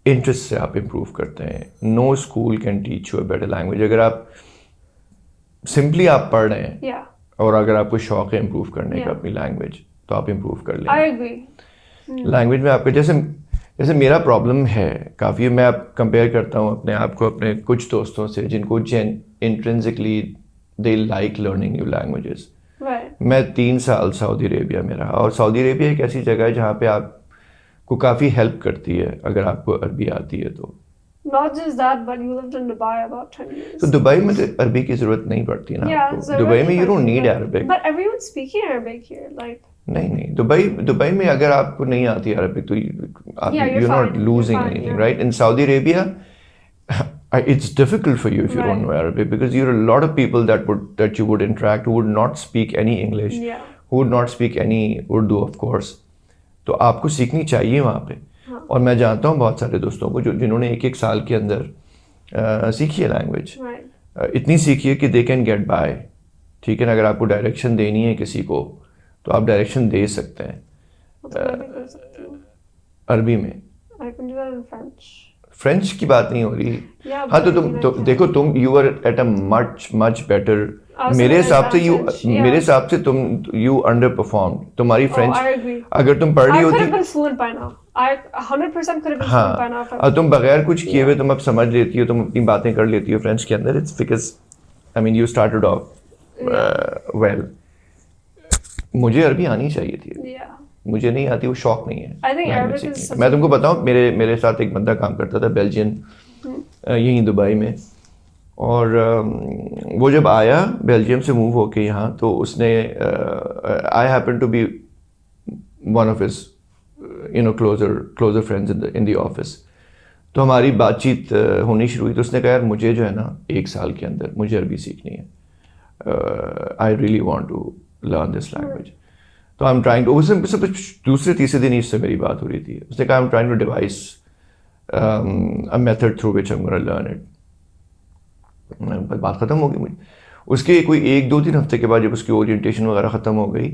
इंटरेस्ट से आप इम्प्रूव करते हैं. No school can teach you a better language. अगर आप सिंपली आप पढ़ रहे हैं और अगर आपको शौक है इम्प्रूव करने का अपनी लैंग्वेज, तो आप इम्प्रूव कर लेंगे. लैंग्वेज में आपके जैसे मेरा प्रॉब्लम है काफ़ी. मैं आप कंपेयर करता हूँ अपने आप को अपने कुछ दोस्तों से जिनको intrinsically they like learning new languages. मैं 3 साल सऊदी अरेबिया में रहा, और सऊदी अरेबिया एक ऐसी जगह है जहाँ पे आप को काफ़ी हेल्प करती है अगर आपको अरबी आती है तो. Not just that, but you lived in Dubai about 10 years. तो दुबई में तो अरबी की ज़रूरत नहीं पड़ती ना आपको. दुबई में you don't need Arabic. But everyone's speaking Arabic here, like. नहीं, दुबई में अगर आपको नहीं आती अरबिक तो you're not losing anything, right? In Saudi Arabia, it's difficult for you if you don't know Arabic, because you're a lot of people that you would interact who would not speak any English, who would not speak any Urdu, of course. तो आपको सीखनी चाहिए वहाँ पे. और मैं जानता हूँ बहुत सारे दोस्तों को जिन्होंने 1-1 साल के अंदर सीखी है लैंग्वेज. इतनी सीखी है कि दे कैन गेट बाय. ठीक है ना, अगर आपको डायरेक्शन देनी है किसी को तो आप डायरेक्शन दे सकते हैं. अरबी में फ्रेंच की बात नहीं हो रही. हाँ, तो तुम देखो, तुम you are at a much better. मेरे हिसाब से तुम यू अंडर परफॉर्म. तुम्हारी फ्रेंच अगर तुम पढ़ रही होती, हाँ, और तुम बगैर कुछ किए हुए तुम अब समझ लेती हो, तुम अपनी बातें कर लेती हो फ्रेंच के अंदर. It's because I mean you started off well. मुझे अरबी आनी चाहिए थी, मुझे नहीं आती. वो शौक नहीं है. मैं तुमको बताऊं, मेरे साथ एक बंदा काम करता था, बेल्जियन, यहीं दुबई में. और वो जब आया बेल्जियम से मूव होके यहाँ, तो उसने I happen to be one of his closer friends in the office. तो हमारी बातचीत होनी शुरू हुई. तो उसने कहा, यार मुझे जो है ना 1 साल के अंदर मुझे अरबी सीखनी है. I really want to learn this language. तो आई एम ट्राइंग टू, उससे दूसरे तीसरे दिन इससे मेरी बात हो रही थी. उसने कहा, I am trying to devise a method through which I am gonna learn it. बात ख़त्म हो गई मुझे. उसके कोई 1-2-3 हफ्ते के बाद जब उसकी ओरिएंटेशन वगैरह ख़त्म हो गई,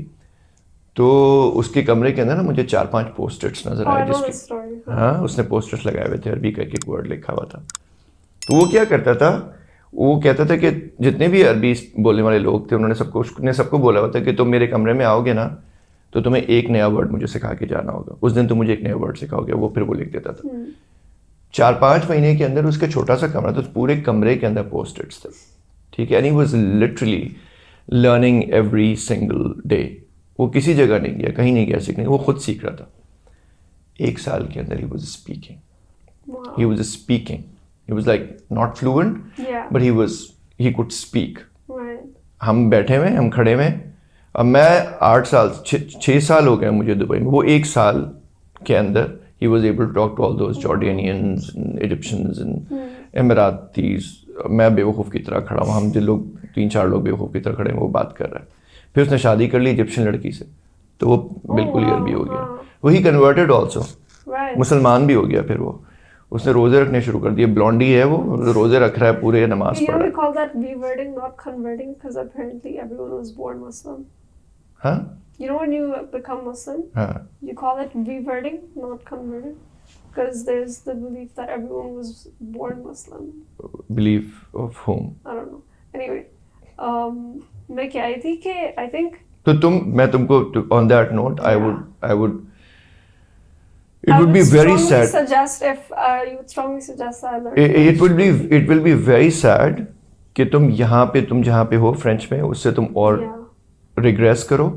तो उसके कमरे के अंदर ना मुझे 4-5 पोस्टर्स नजर आए जिसके, हाँ, उसने पोस्टर्स लगाए हुए थे, अरबी का एक वर्ड लिखा हुआ था. तो वो क्या करता था, वो कहता था कि जितने भी अरबी बोलने वाले लोग थे उसने सबको बोला हुआ था कि तुम मेरे कमरे में आओगे ना तो तुम्हें एक नया वर्ड मुझे सिखा के जाना होगा. उस दिन तुम मुझे एक नया वर्ड सिखाओगे. वो फिर वो लिख देता था. 4-5 महीने के अंदर उसका छोटा सा कमरा, तो पूरे कमरे के अंदर पोस्टर्स थे. ठीक है, and he was literally learning every single day. वो किसी जगह नहीं गया, कहीं नहीं गया सीखने, वो खुद सीख रहा था. 1 साल के अंदर he was speaking. He was speaking. He was like not fluent, but he could speak. Right. हम बैठे हुए, हम खड़े हुए. अब मैं 6 साल हो गए मुझे दुबई में. वो 1 साल के अंदर he was able to talk to all those Jordanians and Egyptians and Emiratis. मैं बेवकूफ़ की तरह खड़ा हूँ. हम जो लोग 3-4 लोग बेवकूफ़ की तरह खड़े हैं, वो बात कर रहा है. फिर उसने शादी कर ली इजिप्शियन लड़की से, तो वो बिल्कुल ही अरबी हो गया. वही कन्वर्टेड ऑल्सो, मुसलमान भी हो गया. फिर वो उसने रोजे रखने शुरू कर दिए. ब्लॉन्डी है वो, रोजे रख रहा है पूरे, नमाज पढ़ रहा है. We call that reverting, not converting, because apparently everyone was born Muslim. हाँ? You know when you become Muslim, you call it reverting, not converting, because there's the belief that everyone was born Muslim. Belief of whom? I don't know. Anyway, मैं क्या आई थी कि I think. तो मैं तुमको on that note, I would. It would be very sad. You would strongly suggest that I learn. It will be very sad कि तुम जहाँ पे हो फ्रेंच में, उससे तुम और रिग्रेस करो.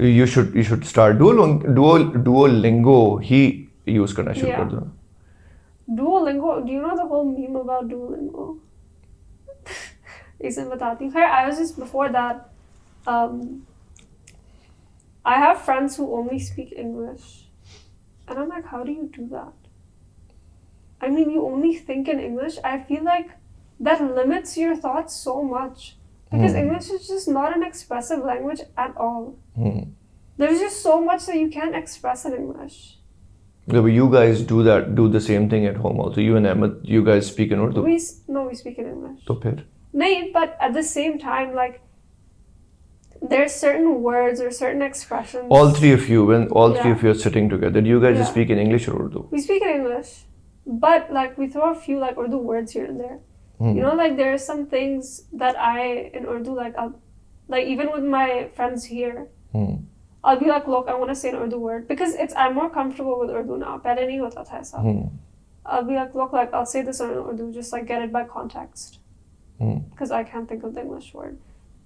You should start Duolingo he use करना शुरू कर दो. Duolingo, do you know the whole meme about Duolingo? एक दिन बताती हूँ. I was just before that. I have friends who only speak English, and I'm like, how do you do that? I mean, you only think in English. I feel like that limits your thoughts so much because English is just not an expressive language at all. There's just so much that you can't express in English. Yeah, but you guys do the same thing at home also. You and Ahmed, you guys speak in Urdu. We speak in English. तो फिर? No, but at the same time, like, there's certain words or certain expressions. All three of you, when all three of you are sitting together, do you guys just Yeah. speak in English or Urdu? We speak in English, but like we throw a few like Urdu words here and there. You know, like there are some things that in Urdu, like even with my friends here, I'll be like, look, I want to say an Urdu word because I'm more comfortable with Urdu now. Pehle nahi hota tha aisa. I'll be like, look, like I'll say this in Urdu, just like get it by context, because I can't think of the English word.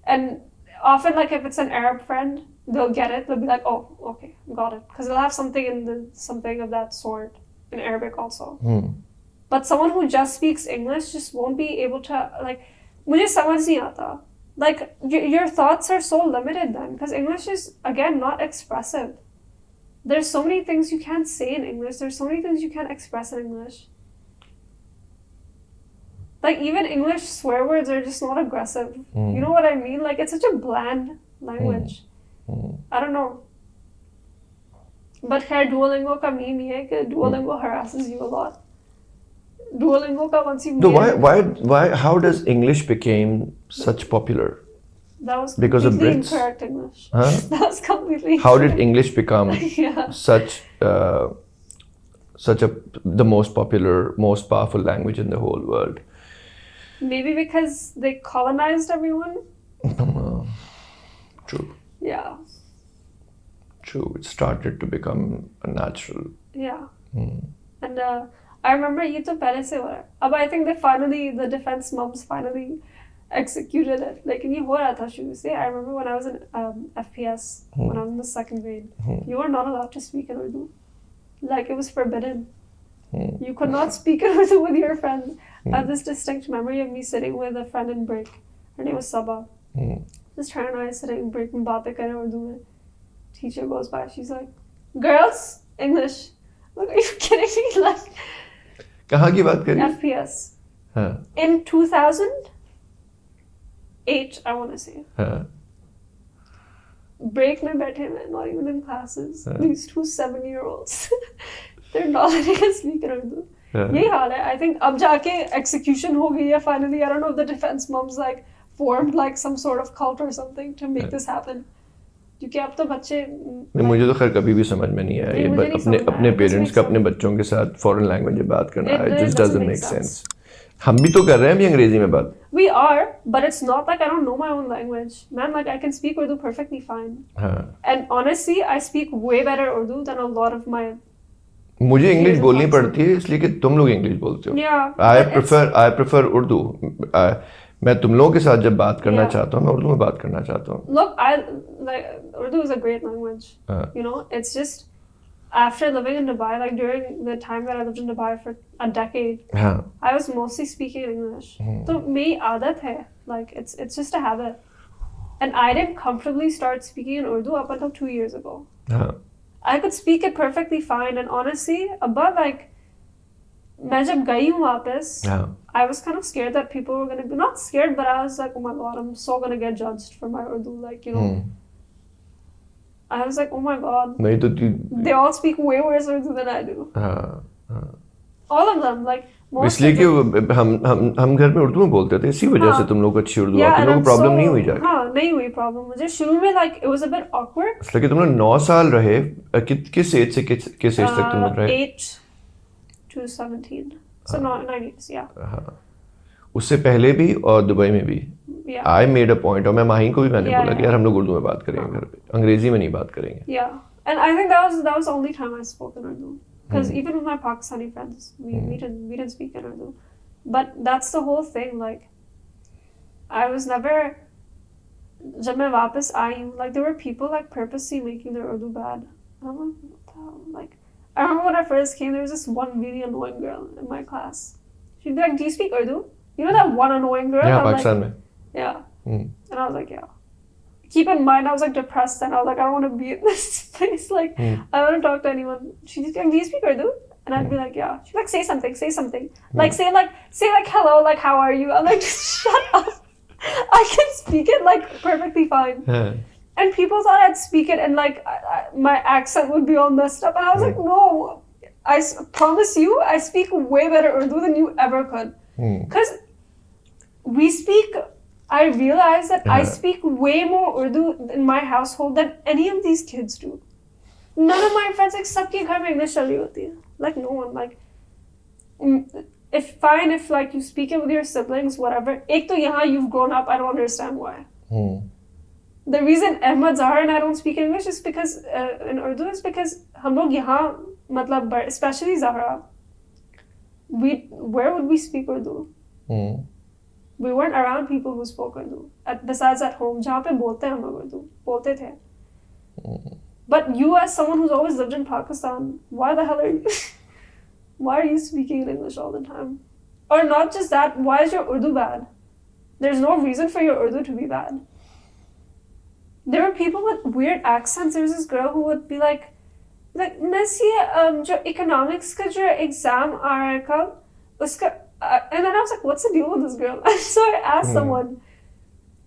And often, like if it's an Arab friend, they'll get it. They'll be like, oh, okay, got it, because they'll have something of that sort in Arabic also. But someone who just speaks English just won't be able to, like, मुझे समझ नहीं आता. Like, your thoughts are so limited then, because English is, again, not expressive. There's so many things you can't say in English. There's so many things you can't express in English. Like, even English swear words are just not aggressive. You know what I mean? Like, it's such a bland language. I don't know. But khair, Duolingo ka meme ye hai ki Duolingo harasses you a lot. Duolingo ka once you why how does English became such popular? That was Because of completely Brits? incorrect English. Huh? That was completely How did incorrect. English become such the most popular, most powerful language in the whole world? Maybe because they colonized everyone? True. Yeah. True. It started to become a natural. Yeah. And I remember ये तो पहले से हो रहा है. अब I think the defense mums finally executed it. Like, ये हो रहा था शुरू से. I remember when I was in FPS, when I was in the second grade, you were not allowed to speak in Urdu. Like, it was forbidden. You could not speak in Urdu with your friends. I have this distinct memory of me sitting with a friend in break. Her name was Sabah. Just her and I sitting in break and baatein kar rahe Urdu mein. Teacher goes by. She's like, girls, English. Like, are you kidding me? Like, कहाँ की बात करी? FPS. हाँ. In 2008, I want to say. हाँ. Break में बैठे हैं, not even in classes. These two 7-year-olds. They're not letting us speak in Urdu. यही हाल है. I think अब जाके execution हो गई है finally. I don't know if the defense mums like formed like some sort of cult or something to make this happen. क्योंकि अब तो बच्चे मुझे तो खैर कभी भी समझ में नहीं आया ये अपने पेरेंट्स का अपने बच्चों के साथ फॉरेन लैंग्वेज में बात करना. It just doesn't make sense. हम भी तो कर रहे हैं अभी अंग्रेजी में बात. We are, but it's not like I don't know my own language. Man, like I can speak Urdu perfectly fine. And honestly, I speak way better Urdu than a lot of my. मुझे English बोलनी पड़ती है इसलिए कि तुम लोग English बोलते हो. Yeah. I prefer Urdu. मैं तुम लोगों के साथ जब बात करना चाहता हूँ मैं उर्दू में बात करना चाहता हूँ. Look, Urdu is a great language. You know, it's just after living in Dubai, like during the time that I lived in Dubai for a decade, I was mostly speaking English. So मेरी आदत है, like it's just a habit. And I didn't comfortably start speaking in Urdu up until 2 years ago. I could speak it perfectly fine, and honestly, above like मैं जब गई हूँ वापस, I was kind of scared that people were gonna be not scared, but I was like, oh my god, I'm so gonna get judged for my Urdu, like, you know. I was like, oh my god. नहीं तो they all speak way worse Urdu than I do. All of them, like most. इसलिए कि हम घर में उर्दू में बोलते थे इसी वजह से तुम लोग अच्छी उर्दू आती. लोगों को प्रॉब्लम नहीं हुई जाके. हाँ, नहीं हुई प्रॉब्लम मुझे शुरू में. like it was a bit awkward. इसलिए कि तुम लोग 9 साल रहे. किस एज से किस एज तक तुम लोग रहे? 8 to 17. So 9 years, yeah. उससे पहले भी और दुबई में भी. I made a point और मैं माहीन को भी मैंने बोला कि यार हम लोग उर्दू में बात करेंगे घर पे, अंग्रेजी में नहीं बात करेंगे. Yeah, and I think that was the only time I spoke in Urdu, because even with my Pakistani friends, we didn't speak in Urdu. But that's the whole thing. Like, I was never. जब मैं वापस आई हूँ, like there were people like purposely making their Urdu bad. I'm like, what the hell? Like, I remember when I first came, there was this one really annoying girl in my class. She'd be like, do you speak Urdu? You know that one annoying girl? Yeah, I'm Pakistan like, mein. yeah. Hmm. And I was like, yeah. Keep in mind, I was like depressed and I was like, I don't want to be in this place. Like, I don't want to talk to anyone. She's like, do you speak Urdu? And I'd be like, yeah. She's like, say something. Like, say hello, like, how are you? I'm like, just shut up. I can speak it like perfectly fine. And people thought I'd speak it and like my accent would be all messed up. And I was like, no, I promise you, I speak way better Urdu than you ever could. Because I realize that I speak way more Urdu in my household than any of these kids do. None of my friends, like, sabke ghar mein English chali hoti hai. Like, no one, like, if like you speak it with your siblings, whatever. Ek to yahan you've grown up, I don't understand why. The reason Ahmad, Zahra and I don't speak English is because in Urdu is because hum log yahan, matlab, especially Zahra, where would we speak Urdu? We weren't around people who spoke Urdu. Besides at home, jahan pe bolte hain hum log Urdu, bolte the. But you, as someone who's always lived in Pakistan, why the hell are you speaking in English all the time? Or not just that, why is your Urdu bad? There's no reason for your Urdu to be bad. There were people with weird accents. There was this girl who would be like, Miss, jo economics ka jo exam aa raha hai kal, uska, and then I was like, what's the deal with this girl? So I asked someone,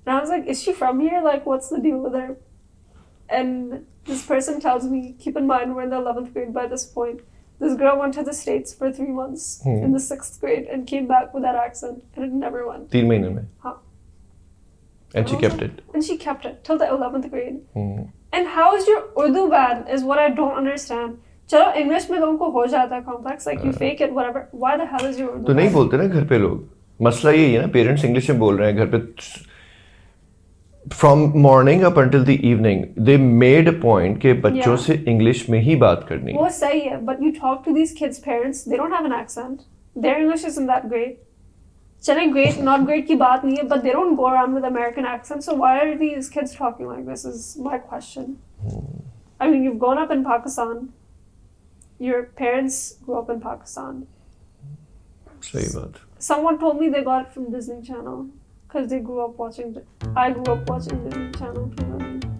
and I was like, is she from here? Like, what's the deal with her? And this person tells me, keep in mind, we're in the 11th grade by this point. This girl went to the States for 3 months in the 6th grade and came back with that accent, and it never went. 3 mahine mein? Huh. And she kept it? And she kept it till the 11th grade. And how is your Urdu bad is what I don't understand. Chalo, English mein logon ko ho jata hai complex, like you fake it, whatever. Why the hell is your Urdu तो bad? नहीं बोलते ना घर पे लोग. मसला यही है ना, पेरेंट्स इंग्लिश में बोल रहे हैं घर पे. From morning up until the evening, they made a point कि बच्चों से इंग्लिश में ही बात करनी है. वो सही है, but you talk to these kids' parents, they don't have an accent. Their English isn't that great. चले great, not great की बात नहीं है, but they don't go around with American accents. So why are these kids talking like this? Is my question. I mean, you've grown up in Pakistan. Your parents grew up in Pakistan. सही बात. Someone told me they got it from Disney Channel because they grew up watching. I grew up watching Disney Channel.